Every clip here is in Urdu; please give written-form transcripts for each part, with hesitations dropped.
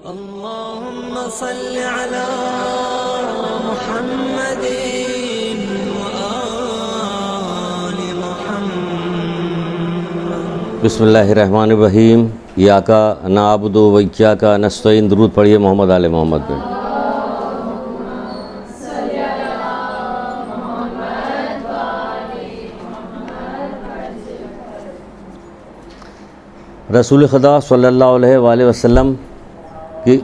اللهم صل على محمد وآل محمد۔ بسم اللہ الرحمن الرحیم۔ ایاک نعبد و ایاک نستعین۔ درود پڑھیے محمد آل محمد میں۔ رسول خدا صلی اللہ علیہ وآلہ وسلم کی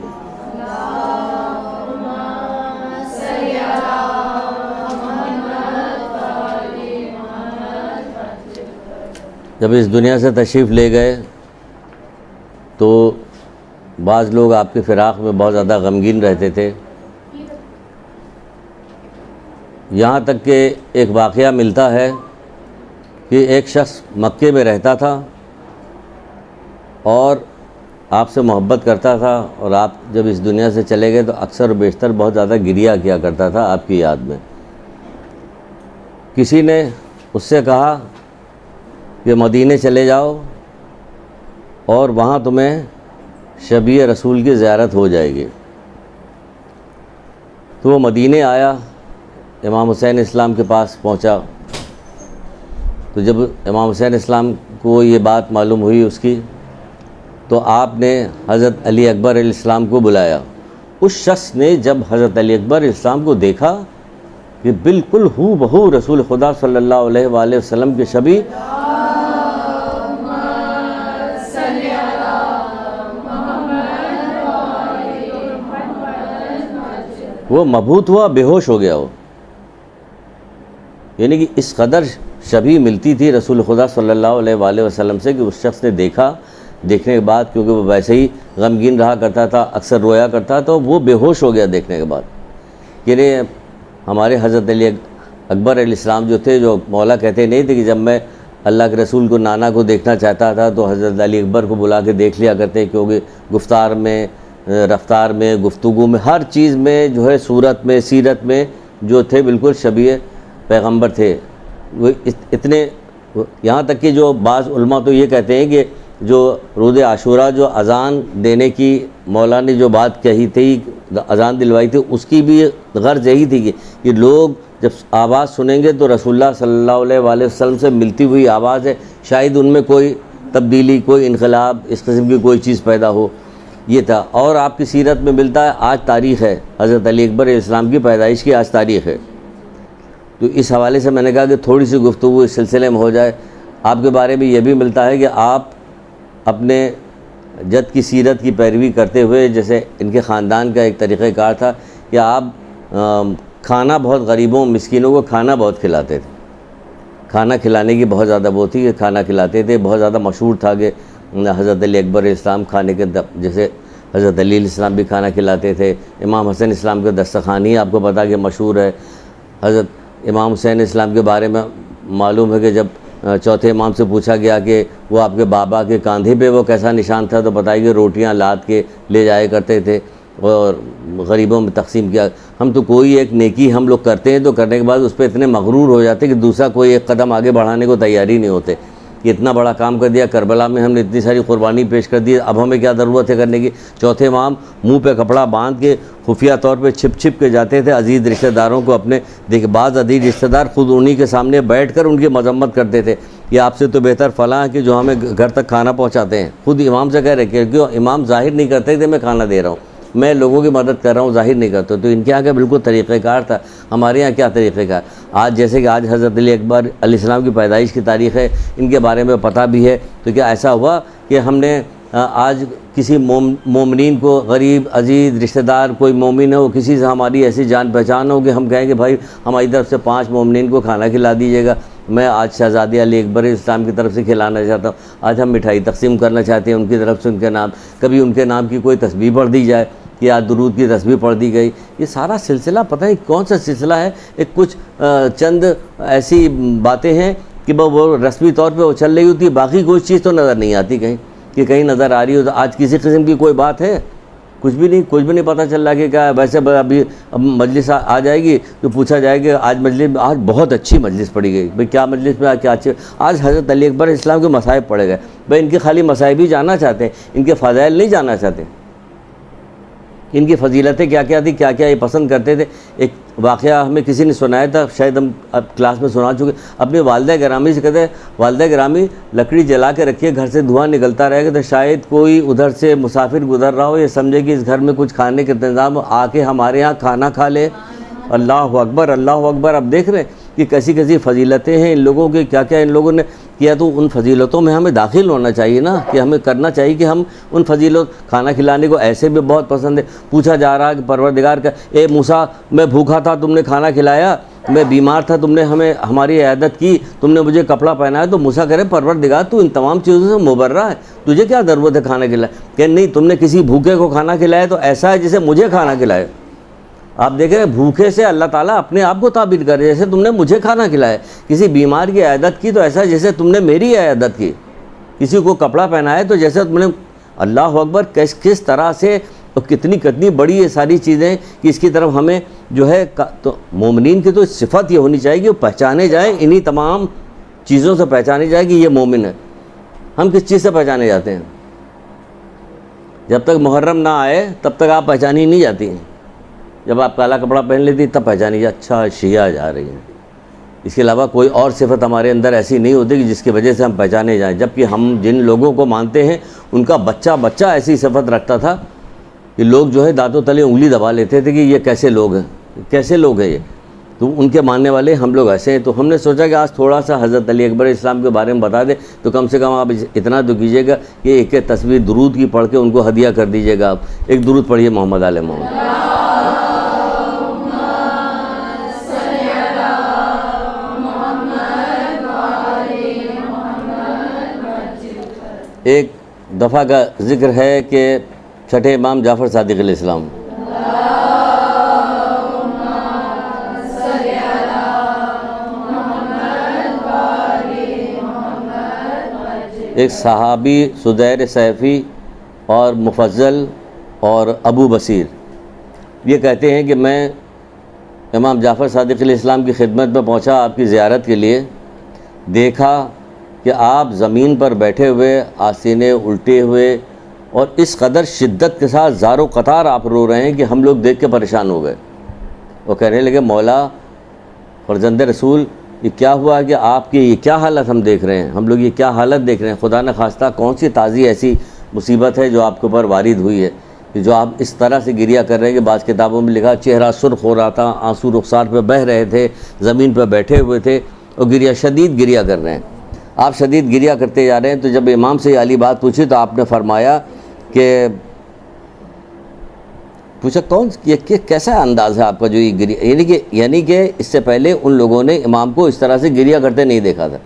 جب اس دنیا سے تشریف لے گئے تو بعض لوگ آپ کے فراق میں بہت زیادہ غمگین رہتے تھے، یہاں تک کہ ایک واقعہ ملتا ہے کہ ایک شخص مکے میں رہتا تھا اور آپ سے محبت کرتا تھا، اور آپ جب اس دنیا سے چلے گئے تو اکثر و بیشتر بہت زیادہ گریہ کیا کرتا تھا آپ کی یاد میں۔ کسی نے اس سے کہا کہ مدینے چلے جاؤ اور وہاں تمہیں شبیہ رسول کی زیارت ہو جائے گی۔ تو وہ مدینے آیا، امام حسین اسلام کے پاس پہنچا، تو جب امام حسین اسلام کو یہ بات معلوم ہوئی اس کی، تو آپ نے حضرت علی اکبر علیہ السلام کو بلایا۔ اس شخص نے جب حضرت علی اکبر علیہ السلام کو دیکھا کہ بالکل ہو بہو رسول خدا صلی اللہ علیہ وآلہ وسلم کے شبیہ، وہ مبہوت ہوا، بے ہوش ہو گیا وہ، یعنی کہ اس قدر شبیہ ملتی تھی رسول خدا صلی اللہ علیہ وآلہ وسلم سے کہ اس شخص نے دیکھا، دیکھنے کے بعد کیونکہ وہ ویسے ہی غمگین رہا کرتا تھا، اکثر رویا کرتا تھا، تو وہ بے ہوش ہو گیا دیکھنے کے بعد۔ یعنی ہمارے حضرت علی اکبر علیہ السلام جو تھے، جو مولا کہتے نہیں تھے کہ جب میں اللہ کے رسول کو نانا کو دیکھنا چاہتا تھا تو حضرت علی اکبر کو بلا کے دیکھ لیا کرتے، کیونکہ گفتار میں، رفتار میں، گفتگو میں، ہر چیز میں جو ہے، صورت میں، سیرت میں جو تھے بالکل شبیہ پیغمبر تھے۔ وہ اتنے، یہاں تک کہ جو بعض علماء تو یہ کہتے ہیں کہ جو روز عاشورہ جو اذان دینے کی مولا نے جو بات کہی تھی، اذان دلوائی تھی، اس کی بھی غرض یہی تھی کہ لوگ جب آواز سنیں گے تو رسول اللہ صلی اللہ علیہ وآلہ وسلم سے ملتی ہوئی آواز ہے، شاید ان میں کوئی تبدیلی، کوئی انقلاب، اس قسم کی کوئی چیز پیدا ہو، یہ تھا۔ اور آپ کی سیرت میں ملتا ہے، آج تاریخ ہے، حضرت علی اکبر علیہ السلام کی پیدائش کی آج تاریخ ہے۔ تو اس حوالے سے میں نے کہا کہ تھوڑی سی گفتگو اس سلسلے میں ہو جائے۔ آپ کے بارے میں یہ بھی ملتا ہے کہ آپ اپنے جد کی سیرت کی پیروی کرتے ہوئے، جیسے ان کے خاندان کا ایک طریقہ کار تھا کہ آپ کھانا بہت غریبوں مسکینوں کو کھانا بہت کھلاتے تھے، کھانا کھلانے کی بہت زیادہ وہ تھی کہ کھانا کھلاتے تھے، بہت زیادہ مشہور تھا کہ حضرت علی اکبر علیہ السلام کھانے کے جیسے حضرت علی علیہ السلام بھی کھانا کھلاتے تھے، امام حسین اسلام کے دسترخوانی آپ کو پتہ کہ مشہور ہے۔ حضرت امام حسین اسلام کے بارے میں معلوم ہے کہ جب چوتھے امام سے پوچھا گیا کہ وہ آپ کے بابا کے کاندھے پہ وہ کیسا نشان تھا، تو بتائی کہ روٹیاں لاد کے لے جایا کرتے تھے اور غریبوں میں تقسیم کیا۔ ہم تو کوئی ایک نیکی ہم لوگ کرتے ہیں تو کرنے کے بعد اس پہ اتنے مغرور ہو جاتے کہ دوسرا کوئی ایک قدم آگے بڑھانے کو تیاری نہیں ہوتے کہ اتنا بڑا کام کر دیا، کربلا میں ہم نے اتنی ساری قربانی پیش کر دی، اب ہمیں کیا ضرورت ہے کرنے کی۔ چوتھے امام منہ پہ کپڑا باندھ کے خفیہ طور پہ چھپ چھپ کے جاتے تھے عزیز رشتہ داروں کو اپنے، دیکھ بعض عزیز رشتہ دار خود انہی کے سامنے بیٹھ کر ان کی مذمت کرتے تھے کہ آپ سے تو بہتر فلاں کہ جو ہمیں گھر تک کھانا پہنچاتے ہیں۔ خود امام سے کہہ رہے کہ کیوں امام ظاہر نہیں کرتے کہ میں کھانا دے رہا ہوں، میں لوگوں کی مدد کر رہا ہوں، ظاہر نہیں کرتا۔ تو ان کے یہاں کا بالکل طریقہ کار تھا، ہمارے یہاں کیا طریقہ کار؟ آج جیسے کہ آج حضرت علی اکبر علیہ السلام کی پیدائش کی تاریخ ہے، ان کے بارے میں پتہ بھی ہے، تو کیا ایسا ہوا کہ ہم نے آج کسی مومنین کو، غریب عزیز رشتہ دار کوئی مومن ہو، کسی سے ہماری ایسی جان پہچان ہو کہ ہم کہیں کہ بھائی ہماری طرف سے 5 مومنین کو کھانا کھلا دیجیے گا، میں آج شہزادی علی اکبر اسلام کی طرف سے کھلانا چاہتا ہوں، آج ہم مٹھائی تقسیم کرنا چاہتے ہیں ان کی طرف سے، ان کے نام، کبھی ان کے نام کی کوئی تسبیح پڑھ دی جائے کہ آج درود کی تسبیح پڑھ دی گئی۔ یہ سارا سلسلہ پتہ نہیں کون سا سلسلہ ہے، ایک کچھ چند ایسی باتیں ہیں کہ وہ رسمی طور پہ وہ چل رہی ہوتی ہے، باقی کوئی چیز تو نظر نہیں آتی کہیں، کہ کہیں نظر آ رہی ہو۔ تو آج کسی قسم کی کوئی بات ہے، کچھ بھی نہیں پتہ چل رہا کہ کیا ہے۔ ویسے ابھی مجلس آ جائے گی تو پوچھا جائے کہ آج مجلس، آج بہت اچھی مجلس پڑھی گئی، بھئی کیا مجلس میں کیا اچھے، آج حضرت علی اکبر اسلام کے مصائب پڑھے گئے۔ بھئی ان کے خالی مصائب ہی جاننا چاہتے ہیں، ان کے فضائل نہیں جاننا چاہتے۔ ان کی فضیلتیں کیا کیا تھی، کیا کیا یہ پسند کرتے تھے۔ ایک واقعہ ہمیں کسی نے سنایا تھا، شاید ہم اب کلاس میں سنا چکے، اپنی والدہ گرامی سے کہتے ہیں والدہ گرامی لکڑی جلا کے رکھیے، گھر سے دھواں نکلتا رہے گا تو شاید کوئی ادھر سے مسافر گزر رہا ہو، یہ سمجھے کہ اس گھر میں کچھ کھانے کا انتظام ہو، آ کے ہمارے یہاں کھانا کھا لے۔ اللہ اکبر اللہ اکبر۔ اب دیکھ رہے ہیں کہ کیسی کیسی فضیلتیں ہیں ان لوگوں کی، کیا کیا ان لوگوں نے کیا، تو ان فضیلتوں میں ہمیں داخل ہونا چاہیے نا، کہ ہمیں کرنا چاہیے کہ ہم ان کھانا کھلانے کو ایسے بھی بہت پسند ہے۔ پوچھا جا رہا کہ پروردگار کا اے موسیٰ میں بھوکا تھا تم نے کھانا کھلایا، میں بیمار تھا تم نے ہماری عیادت کی، تم نے مجھے کپڑا پہنایا، تو موسیٰ کہہ رہے پروردگار تو ان تمام چیزوں سے مبرہ ہے، تجھے کیا ضرورت ہے کھانا کھلائے؟ کہ نہیں، تم نے کسی بھوکے کو کھانا کھلایا تو ایسا ہے جیسے مجھے کھانا کھلائے۔ آپ دیکھ رہے ہیں بھوکے سے اللہ تعالیٰ اپنے آپ کو تعبیر کر رہے ہیں، جیسے تم نے مجھے کھانا کھلایا۔ کسی بیمار کی عیادت کی تو ایسا جیسے تم نے میری عیادت کی۔ کسی کو کپڑا پہنایا تو جیسے تم نے، اللہ اکبر، کس طرح سے اور کتنی بڑی یہ ساری چیزیں کہ اس کی طرف ہمیں جو ہے، تو مومنین کی تو صفت یہ ہونی چاہیے کہ وہ پہچانے جائیں، انہی تمام چیزوں سے پہچانے جائے کہ یہ مومن ہے۔ ہم کس چیز سے پہچانے جاتے ہیں؟ جب تک محرم نہ آئے تب تک آپ پہچانی نہیں جاتی ہیں۔ جب آپ کالا کپڑا پہن لیتی تب پہچانی اچھا شیعہ جا رہی ہیں۔ اس کے علاوہ کوئی اور صفت ہمارے اندر ایسی نہیں ہوتی کہ جس کی وجہ سے ہم پہچانے جائیں، جبکہ ہم جن لوگوں کو مانتے ہیں ان کا بچہ ایسی صفت رکھتا تھا کہ لوگ جو ہے دانتوں تلے انگلی دبا لیتے تھے کہ یہ کیسے لوگ ہیں، کیسے لوگ ہیں یہ، تو ان کے ماننے والے ہم لوگ ایسے ہیں۔ تو ہم نے سوچا کہ آج تھوڑا سا حضرت علی اکبر اسلام کے بارے میں بتا دیں، تو کم سے کم آپ اتنا تو کیجیے گا کہ ایک تصویر درود کی پڑھ کے ان کو ہدیہ کر دیجیے گا۔ آپ ایک درود پڑھیے محمد آل محمد۔ ایک دفعہ کا ذکر ہے کہ چھٹے امام جعفر صادق علیہ السلام، ایک صحابی سدیر سیفی اور مفضل اور ابو بصیر یہ کہتے ہیں کہ میں امام جعفر صادق علیہ السلام کی خدمت میں پہنچا آپ کی زیارت کے لیے، دیکھا کہ آپ زمین پر بیٹھے ہوئے، آستینے الٹے ہوئے، اور اس قدر شدت کے ساتھ زار و قطار آپ رو رہے ہیں کہ ہم لوگ دیکھ کے پریشان ہو گئے۔ وہ کہنے لگے مولا فرزند رسول، یہ کیا ہوا کہ آپ کی یہ کیا حالت ہم دیکھ رہے ہیں، ہم لوگ یہ کیا حالت دیکھ رہے ہیں؟ خدا نہ خواستہ کون سی تازی ایسی مصیبت ہے جو آپ کے اوپر وارد ہوئی ہے کہ جو آپ اس طرح سے گریہ کر رہے ہیں کہ بعض کتابوں میں لکھا چہرہ سرخ ہو رہا تھا، آنسو رخسار پہ بہہ رہے تھے، زمین پہ بیٹھے ہوئے تھے اور شدید گریہ کر رہے ہیں۔ آپ شدید گریہ کرتے جا رہے ہیں، تو جب امام سے یہ علی بات پوچھی تو آپ نے فرمایا کہ پوچھا کون یہ کیسا انداز ہے آپ کا جو یہ گریہ، یعنی کہ اس سے پہلے ان لوگوں نے امام کو اس طرح سے گریہ کرتے نہیں دیکھا تھا،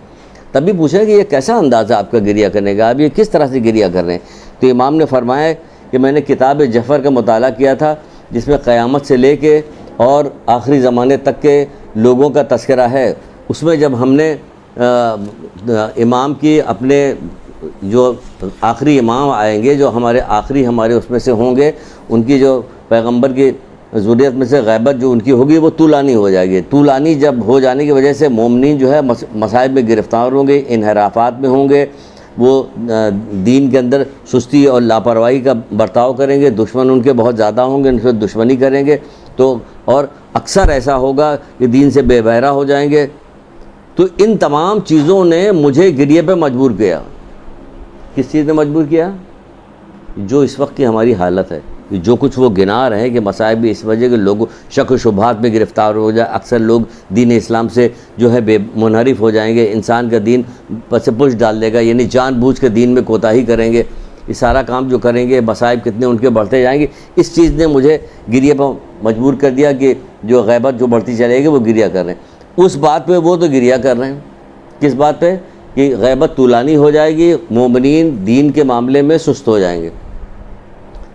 تب بھی پوچھا کہ یہ کیسا انداز ہے آپ کا گریہ کرنے کا، آپ یہ کس طرح سے گریہ کر رہے ہیں؟ تو امام نے فرمایا کہ میں نے کتاب جعفر کا مطالعہ کیا تھا جس میں قیامت سے لے کے اور آخری زمانے تک کے لوگوں کا تذکرہ ہے، اس میں جب ہم نے امام کی اپنے جو آخری امام آئیں گے، جو ہمارے اس میں سے ہوں گے، ان کی جو پیغمبر کی ذریت میں سے غیبت جو ان کی ہوگی وہ طولانی ہو جائے گی۔ طولانی جب ہو جانے کی وجہ سے مومنین جو ہے مصائب میں گرفتار ہوں گے، انحرافات میں ہوں گے، وہ دین کے اندر سستی اور لاپرواہی کا برتاؤ کریں گے، دشمن ان کے بہت زیادہ ہوں گے، ان سے دشمنی کریں گے، تو اور اکثر ایسا ہوگا کہ دین سے بے بہرہ ہو جائیں گے۔ تو ان تمام چیزوں نے مجھے گریہ پہ مجبور کیا۔ کس چیز نے مجبور کیا؟ جو اس وقت کی ہماری حالت ہے، جو کچھ وہ گنا رہے ہیں کہ مصائب بھی اس وجہ کہ لوگ شک و شبہات میں گرفتار ہو جائے، اکثر لوگ دین اسلام سے جو ہے بے منحرف ہو جائیں گے، انسان کا دین پس پش ڈال دے گا، یعنی جان بوجھ کے دین میں کوتاہی کریں گے، یہ سارا کام جو کریں گے مصائب کتنے ان کے بڑھتے جائیں گے۔ اس چیز نے مجھے گریہ پر مجبور کر دیا کہ جو غیبت جو بڑھتی چلے گی وہ گریہ کر رہے ہیں۔ اس بات پہ وہ تو گریہ کر رہے ہیں، کس بات پہ؟ کہ غیبت طولانی ہو جائے گی، مومنین دین کے معاملے میں سست ہو جائیں گے۔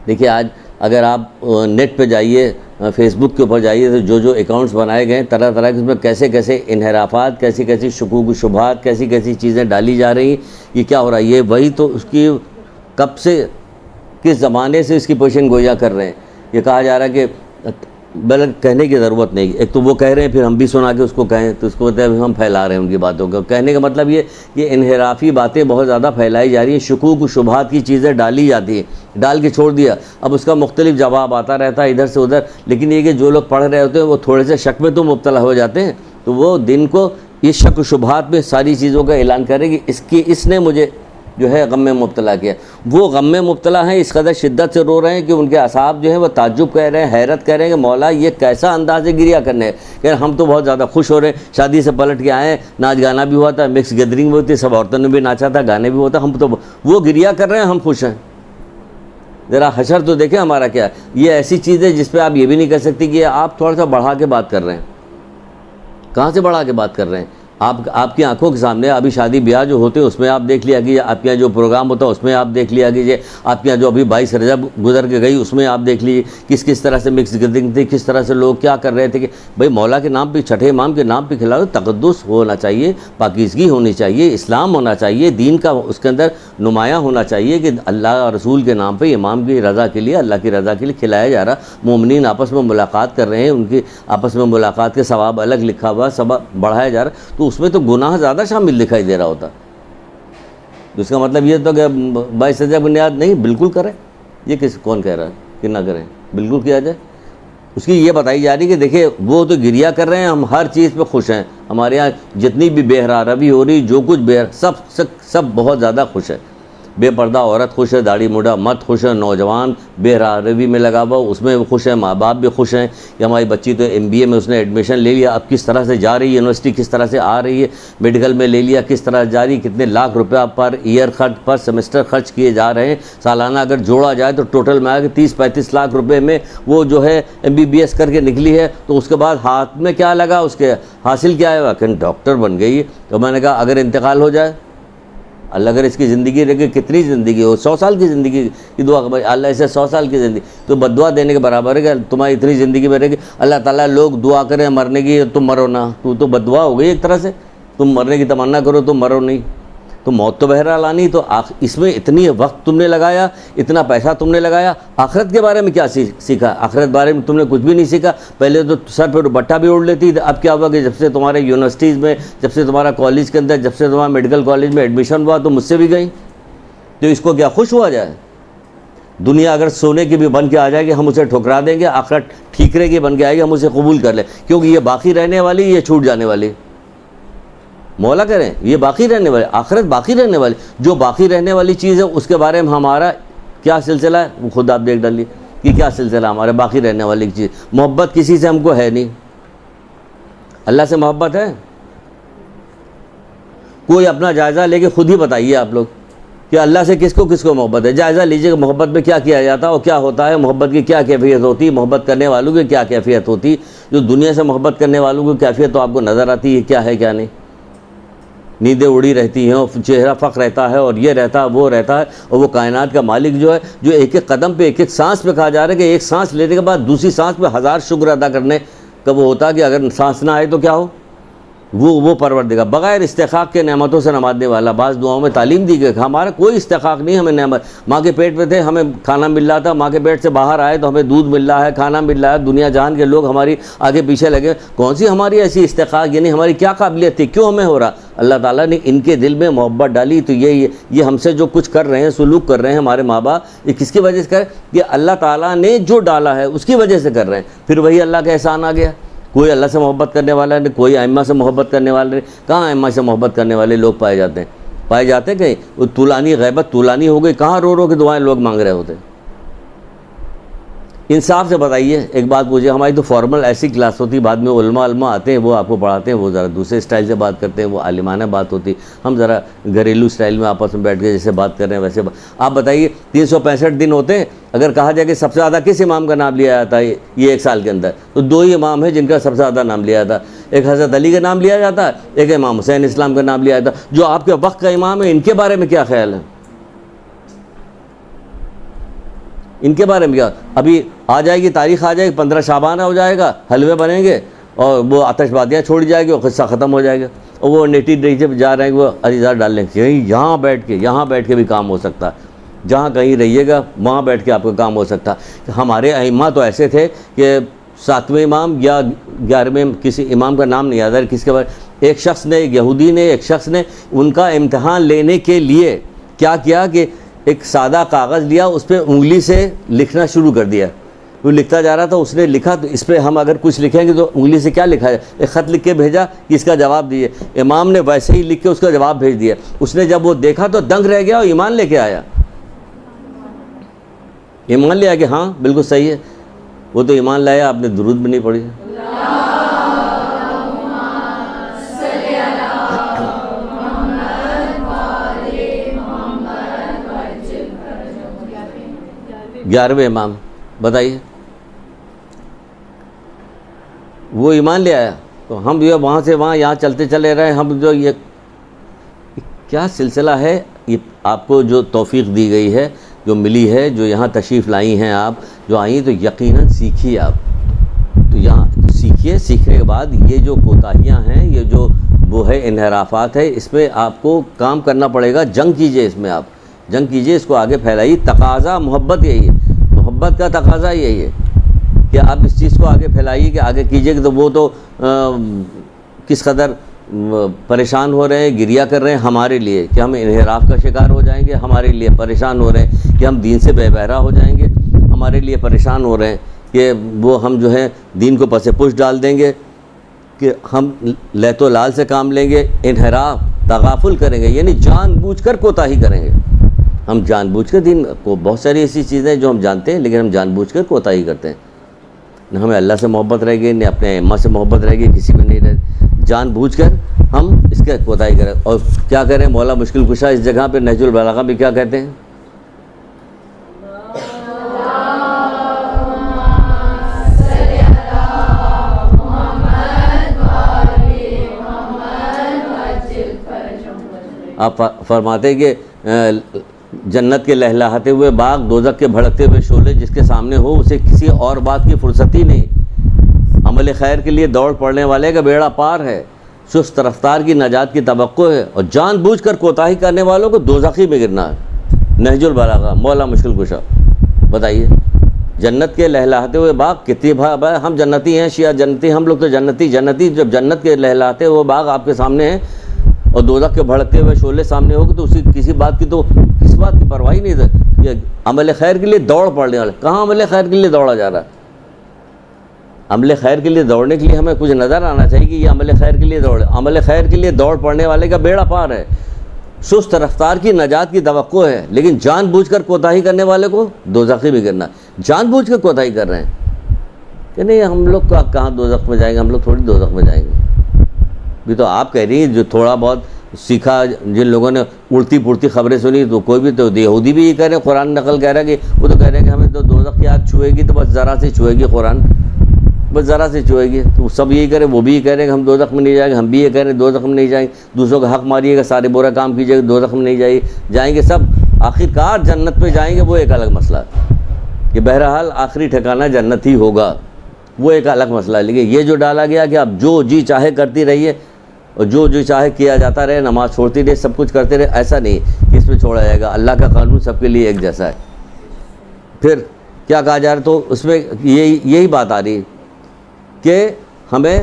دیکھیے آج اگر آپ نیٹ پہ جائیے، فیس بک کے اوپر جائیے، تو جو اکاؤنٹس بنائے گئے ہیں طرح طرح کے، اس میں کیسے کیسے انحرافات، کیسی کیسی شکوک و شبہات، کیسی کیسی چیزیں ڈالی جا رہی ہیں۔ یہ کیا ہو رہا ہے؟ یہ وہی تو اس کی کب سے، کس زمانے سے اس کی پیشن گوئیاں کر رہے ہیں۔ یہ کہا جا رہا ہے کہ بلکہ کہنے کی ضرورت نہیں. ایک تو وہ کہہ رہے ہیں پھر ہم بھی سنا کے اس کو کہیں تو اس کو کہتے ہیں ہم پھیلا رہے ہیں ان کی باتوں کو. کہنے کا مطلب یہ انحرافی باتیں بہت زیادہ پھیلائی جا رہی ہیں, شکوک و شبہات کی چیزیں ڈالی جاتی ہیں, ڈال کے چھوڑ دیا, اب اس کا مختلف جواب آتا رہتا ہے ادھر سے ادھر. لیکن یہ کہ جو لوگ پڑھ رہے ہوتے ہیں وہ تھوڑے سے شک میں تو مبتلا ہو جاتے ہیں, تو وہ دن کو اس شک و شبہات میں ساری چیزوں کا اعلان کرے کہ اس نے مجھے جو ہے غم میں مبتلا کیا. وہ غم میں مبتلا ہیں, اس قدر شدت سے رو رہے ہیں کہ ان کے اعصاب جو ہیں وہ تعجب کہہ رہے ہیں, حیرت کہہ رہے ہیں کہ مولا یہ کیسا انداز ہے گریا کرنے ہے. کہ ہم تو بہت زیادہ خوش ہو رہے ہیں, شادی سے پلٹ کے آئے ہیں, ناچ گانا بھی ہوا تھا, مکس گیدرنگ بھی ہوتی, سب عورتوں نے بھی ناچا تھا, گانے بھی ہوتا, ہم تو وہ گریا کر رہے ہیں, ہم خوش ہیں. ذرا حشر تو دیکھیں ہمارا کیا ہے. یہ ایسی چیز ہے جس پہ آپ یہ بھی نہیں کہہ سکتی کہ آپ تھوڑا سا بڑھا کے بات کر رہے ہیں. کہاں سے بڑھا کے بات کر رہے ہیں؟ آپ کی آنکھوں کے سامنے ابھی شادی بیاہ جو ہوتے ہیں اس میں آپ دیکھ لیا کہ آپ کے یہاں جو پروگرام ہوتا ہے اس میں آپ دیکھ لیا کیجیے, آپ کے یہاں جو ابھی 22 رجب گزر کے گئی اس میں آپ دیکھ لیجیے کس طرح سے مکس گیدرنگ تھی, کس طرح سے لوگ کیا کر رہے تھے. کہ بھئی مولا کے نام پہ, چھٹے امام کے نام پہ کھلاؤ, تقدس ہونا چاہیے, پاکیزگی ہونی چاہیے, اسلام ہونا چاہیے, دین کا اس کے اندر نمایاں ہونا چاہیے کہ اللہ اور رسول کے نام پہ امام کی رضا کے لیے, اللہ کی رضا کے لیے کھلایا جا رہا. مومنین آپس میں ملاقات کر رہے ہیں, ان کی آپس میں ملاقات کے ثواب الگ لکھا ہوا, ثواب بڑھایا جا رہا, تو اس میں تو گناہ زیادہ شامل دکھائی دے رہا ہوتا. اس کا مطلب یہ تو کہ 22 رجب بنیاد نہیں, بالکل کریں. یہ کون کہہ رہا ہے کہ نہ کریں؟ بالکل کیا جائے. اس کی یہ بتائی جا رہی کہ دیکھیں وہ تو گریا کر رہے ہیں, ہم ہر چیز پہ خوش ہیں. ہمارے یہاں جتنی بھی بہرا روی ہو رہی, جو کچھ سب بہت زیادہ خوش ہے. بے پردہ عورت خوش ہے, داڑھی موڈا مرد خوش ہے, نوجوان بہرا روی میں لگا ہوا اس میں خوش ہے, ماں باپ بھی خوش ہیں کہ ہماری بچی تو MBA میں اس نے ایڈمیشن لے لیا, اب کس طرح سے جا رہی ہے یونیورسٹی, کس طرح سے آ رہی ہے, میڈیکل میں لے لیا, کس طرح جا رہی, کتنے لاکھ روپیہ پر ایئر خرچ پر سیمسٹر خرچ کیے جا رہے ہیں. سالانہ اگر جوڑا جائے تو ٹوٹل میں آئے کہ 30-35 لاکھ روپے میں وہ جو ہے MBBS کر کے نکلی ہے. تو اس کے بعد ہاتھ میں کیا لگا, اس کے حاصل کیا ہے, کہ ڈاکٹر بن گئی. تو میں نے کہا اگر انتقال ہو جائے, اللہ اگر اس کی زندگی رہے, کتنی زندگی ہو, 100 سال کی زندگی کی دعا, اللہ اسے 100 سال کی زندگی, تو بددعا دینے کے برابر ہے کہ تمہاری اتنی زندگی میں رہے گی. اللہ تعالیٰ لوگ دعا کریں مرنے کی, تم مرو نہ, تو بددعا ہو گئی ایک طرح سے. تم مرنے کی تمنا کرو, تم مرو نہیں, تو موت تو بہرحال آنی. تو اس میں اتنی وقت تم نے لگایا, اتنا پیسہ تم نے لگایا, آخرت کے بارے میں کیا سیکھا؟ آخرت بارے میں تم نے کچھ بھی نہیں سیکھا. پہلے تو سر پہ دوپٹہ بھی اوڑھ لیتی, اب کیا ہوا کہ جب سے تمہارے یونیورسٹیز میں, جب سے تمہارا کالج کے اندر, جب سے تمہارا میڈیکل کالج میں ایڈمیشن ہوا تو مجھ سے بھی گئی. تو اس کو کیا خوش ہوا جائے؟ دنیا اگر سونے کی بھی بن کے آ جائے گی ہم اسے ٹھکرا دیں گے, آخرت ٹھیکرے کی بن کے آئے گی ہم اسے قبول کر لیں, کیونکہ یہ باقی رہنے والی, یہ چھوٹ جانے والی. مولا کریں یہ باقی رہنے والی, آخرت باقی رہنے والی. جو باقی رہنے والی چیز ہے اس کے بارے میں ہمارا کیا سلسلہ ہے وہ خود آپ دیکھ ڈالیے کہ کیا سلسلہ ہمارے باقی رہنے والی چیز. محبت کسی سے ہم کو ہے نہیں. اللہ سے محبت ہے؟ کوئی اپنا جائزہ لے کے خود ہی بتائیے آپ لوگ کہ اللہ سے کس کو محبت ہے. جائزہ لیجیے کہ محبت میں کیا کیا جاتا ہے اور کیا ہوتا ہے, محبت کی کیا کیفیت ہوتی ہے, محبت کرنے والوں کی کیا کیفیت ہوتی. جو دنیا سے محبت کرنے والوں کی کیفیت تو آپ کو نظر آتی ہے کیا ہے کیا نہیں. نیندیں اڑی رہتی ہیں, چہرہ فخر رہتا ہے, اور یہ رہتا ہے وہ رہتا ہے, اور وہ کائنات کا مالک جو ہے, جو ایک ایک قدم پہ, ایک ایک سانس پہ کہا جا رہا ہے کہ ایک سانس لینے کے بعد دوسری سانس پہ 1000 شکر ادا کرنے کا وہ ہوتا ہے کہ اگر سانس نہ آئے تو کیا ہو. وہ پروردگار بغیر استحقاق کے نعمتوں سے نوازنے والا. بعض دعاؤں میں تعلیم دی گئی, ہمارا کوئی استحقاق نہیں, ہمیں نعمت ماں کے پیٹ میں تھے ہمیں کھانا مل رہا تھا, ماں کے پیٹ سے باہر آئے تو ہمیں دودھ مل رہا ہے, کھانا مل رہا ہے, دنیا جہان کے لوگ ہماری آگے پیچھے لگے. کون سی ہماری ایسی استحقاق, یعنی ہماری کیا قابلیت تھی, کیوں ہمیں ہو رہا؟ اللہ تعالیٰ نے ان کے دل میں محبت ڈالی. تو یہ ہم سے جو کچھ کر رہے ہیں, سلوک کر رہے ہیں ہمارے ماں باپ, یہ کس کی وجہ سے کر؟ یہ اللہ تعالیٰ نے جو ڈالا ہے اس کی وجہ سے کر رہے ہیں. پھر وہی اللہ کا احسان آ گیا. کوئی اللہ سے محبت کرنے والا نہیں, کوئی ائمہ سے محبت کرنے والا نہیں. کہاں ائمہ سے محبت کرنے والے لوگ پائے جاتے ہیں کہیں؟ وہ طولانی غیبت طولانی ہو گئی, کہاں رو کے دعائیں لوگ مانگ رہے ہوتے. انصاف سے بتائیے. ایک بات پوچھیے, ہماری تو فارمل ایسی کلاس ہوتی, بعد میں علماء آتے ہیں وہ آپ کو پڑھاتے ہیں, وہ ذرا دوسرے اسٹائل سے بات کرتے ہیں, وہ عالمانہ بات ہوتی. ہم ذرا گھریلو اسٹائل میں آپس میں بیٹھ کے جیسے بات کر رہے ہیں ویسے. آپ بتائیے 365 دن ہوتے ہیں, اگر کہا جائے کہ سب سے زیادہ کس امام کا نام لیا جاتا ہے یہ ایک سال کے اندر, تو 2 ہی امام ہیں جن کا سب سے زیادہ نام لیا جاتا ہے. ایک حضرت علی کا نام لیا جاتا ہے, ایک امام حسین اسلام کا نام لیا جاتا ہے. جو آپ کے وقت کا امام ہے, ان کے بارے میں کیا خیال ہے؟ ان کے بارے میں کیا؟ ابھی آ جائے گی تاریخ, آ جائے گی 15 شعبان ہو جائے گا, حلوے بنیں گے اور وہ آتش بازیاں چھوڑی جائے گی اور قصہ ختم ہو جائے گا. اور وہ نیٹی ڈیجے پہ جا رہے ہیں کہ وہ عریضہ ڈال لیں گے. یہاں بیٹھ کے بھی کام ہو سکتا ہے, جہاں کہیں رہیے گا وہاں بیٹھ کے آپ کا کام ہو سکتا ہے. ہمارے ائمہ تو ایسے تھے کہ 7ویں امام یا 11ویں، کسی امام کا نام نہیں یاد ہے کس کے بارے، ایک شخص نے، ایک یہودی نے، ایک شخص نے ان کا امتحان لینے کے لیے کیا کیا کہ ایک سادہ کاغذ لیا، اس پہ انگلی سے لکھنا شروع کر دیا. وہ لکھتا جا رہا تھا، اس نے لکھا تو اس پہ ہم اگر کچھ لکھیں گے تو انگلی سے کیا لکھا ہے، ایک خط لکھ کے بھیجا کہ اس کا جواب دیجیے. امام نے ویسے ہی لکھ کے اس کا جواب بھیج دیا. اس نے جب وہ دیکھا تو دنگ رہ گیا اور ایمان لے کے آیا. ایمان لے آیا کہ ہاں بالکل صحیح ہے. وہ تو ایمان لایا، آپ نے درود بھی نہیں پڑھی. گیارہویں امام بتائیے، وہ ایمان لے آیا تو ہم یہ وہاں سے وہاں یہاں چلتے چلے رہے. ہم جو یہ کیا سلسلہ ہے، یہ آپ کو جو توفیق دی گئی ہے، جو ملی ہے، جو یہاں تشریف لائی ہیں آپ، جو آئیں تو یقیناً سیکھیے. آپ تو یہاں سیکھیے. سیکھنے کے بعد یہ جو کوتاہیاں ہیں، یہ جو وہ ہے انحرافات ہے، اس پہ آپ کو کام کرنا پڑے گا. جنگ کیجئے، اس میں آپ جنگ کیجئے، اس کو آگے پھیلائیے. تقاضا محبت یہی ہے، محبت کا تقاضا یہی ہے کہ آپ اس چیز کو آگے پھیلائیے، کہ آگے کیجئے. کہ تو وہ تو کس قدر پریشان ہو رہے ہیں، گریہ کر رہے ہیں ہمارے لیے کہ ہم انحراف کا شکار ہو جائیں گے، ہمارے لیے پریشان ہو رہے ہیں کہ ہم دین سے بے بہرا ہو جائیں گے، ہمارے لیے پریشان ہو رہے ہیں کہ وہ ہم جو ہے دین کو پس پش ڈال دیں گے، کہ ہم لیت و لال سے کام لیں گے، انحراف تغافل کریں گے، یعنی جان بوجھ کر کوتاہی کریں گے. ہم جان بوجھ کر دین کو، بہت ساری ایسی چیزیں جو ہم جانتے ہیں لیکن ہم جان بوجھ کر کوتاہی کرتے ہیں. نہ ہمیں اللہ سے محبت رہے گی، نہ اپنے ائمہ سے محبت رہے گی، کسی میں نہیں رہے. جان بوجھ کر ہم اس کے کوتاہی کریں. اور کیا کریں، مولا مشکل کشا اس جگہ پہ نہج البلاغہ بھی کیا کہتے ہیں، آپ فرماتے ہیں کہ جنت کے لہلاتے ہوئے باغ، دوزخ کے بھڑکتے ہوئے شعلے، جس کے سامنے ہو اسے کسی اور بات کی فرصت ہی نہیں. عمل خیر کے لیے دوڑ پڑنے والے کا بیڑا پار ہے، سست رفتار کی نجات کی توقع ہے، اور جان بوجھ کر کوتاہی کرنے والوں کو دوزخی میں گرنا ہے. نہج البلاغہ مولا مشکل کشا. بتائیے، جنت کے لہلاتے ہوئے باغ، کتنی ہم جنتی ہیں، شیعہ جنتی، ہم لوگ تو جنتی. جب جنت کے لہلاتے ہوئے باغ آپ کے سامنے ہیں اور دوزخ کے بھڑکتے ہوئے شعلے سامنے ہوگی تو اسی کسی بات کی، تو کس بات کی پرواہ نہیں ہے. یہ عمل خیر کے لیے دوڑ پڑنے والے، کہاں عمل خیر کے لیے دوڑا جا رہا ہے؟ عمل خیر کے لیے دوڑنے کے لیے ہمیں کچھ نظر آنا چاہیے کہ یہ عمل خیر کے لیے دوڑ. عمل خیر کے لیے دوڑ پڑنے والے کا بیڑا پار ہے، سست رفتار کی نجات کی توقع ہے، لیکن جان بوجھ کر کوتاہی کرنے والے کو دوزخی میں گرنا. جان بوجھ کر کوتاہی کر رہے ہیں کہ نہیں ہم لوگ کہاں دوزخ میں جائیں گے، ہم لوگ تھوڑی دوزخ میں جائیں گے. بھی تو آپ کہہ رہی ہیں جو تھوڑا بہت سیکھا، جن لوگوں نے اڑتی پڑتی خبریں سنی، تو کوئی بھی تو یہودی بھی یہ کہہ رہے ہیں، قرآن نقل کہہ رہا ہے کہ وہ تو کہہ رہے ہیں کہ ہمیں تو دوزخ کی آگ چھوئے گی تو بس ذرا سے چھوئے گی، قرآن بس ذرا سے چھوئے گی. تو سب یہی کریں، وہ بھی یہ کہہ رہے ہیں کہ ہم دوزخ میں نہیں جائیں گے، ہم بھی یہ کہہ رہے ہیں دوزخ میں نہیں جائیں گے. دوسروں کا حق ماریے گا، سارے برا کام کیجیے گا، دوزخ میں نہیں جائیں گے سب. آخرکار جنت پہ جائیں گے، وہ ایک الگ مسئلہ ہے کہ بہرحال آخری ٹھکانہ جنت ہی ہوگا، وہ ایک الگ مسئلہ ہے. لیکن یہ جو ڈالا گیا کہ آپ جو جی چاہے کرتی رہیے اور جو چاہے کیا جاتا رہے، نماز چھوڑتی رہے، سب کچھ کرتے رہے، ایسا نہیں کہ اس پہ چھوڑا جائے گا. اللہ کا قانون سب کے لیے ایک جیسا ہے. پھر کیا کہا جا رہا، تو اس میں یہی بات آ رہی ہے کہ ہمیں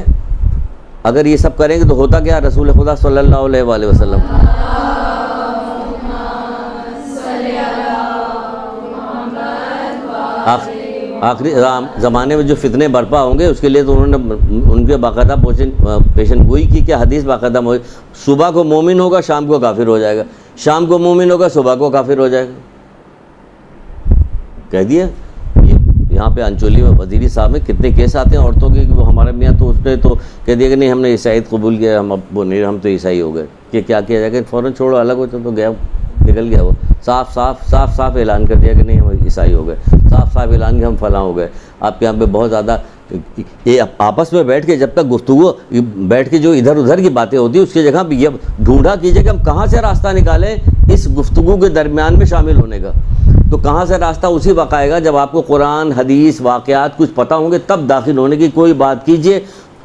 اگر یہ سب کریں گے تو ہوتا کیا، رسول خدا صلی اللہ علیہ وآلہ وسلم آخری زمانے میں جو فتنے برپا ہوں گے اس کے لیے تو انہوں نے ان کے باقاعدہ پیشن گوئی کی کہ حدیث باقاعدہ صبح کو مومن ہوگا شام کو کافر ہو جائے گا، شام کو مومن ہوگا صبح کو کافر ہو جائے گا. کہہ دیا. یہاں پہ انچولی میں وزیری صاحب میں کتنے کیس آتے ہیں عورتوں کے کہ وہ ہمارے میاں تو اس نے تو کہہ دیا کہ نہیں ہم نے عیسائیت قبول کیا، ہم اب وہ نہیں، ہم تو عیسائی ہو گئے. کہ کیا کیا جائے گا، فوراً چھوڑو، الگ ہو تو گیا، نکل گیا. وہ صاف اعلان کر دیا کہ نہیں ہم عیسائی ہو گئے، صاف اعلان کہ ہم فلاں ہو گئے. آپ کے یہاں پہ بہت زیادہ یہ آپس میں بیٹھ کے جب تک گفتگو بیٹھ کے جو ادھر ادھر کی باتیں ہوتی ہیں اس کی جگہ پہ یہ ڈھونڈا کیجئے کہ ہم کہاں سے راستہ نکالیں اس گفتگو کے درمیان میں شامل ہونے کا. تو کہاں سے راستہ اسی وقت آئے گا جب آپ کو قرآن حدیث واقعات کچھ پتہ ہوں گے، تب داخل ہونے کی. کوئی بات کیجئے،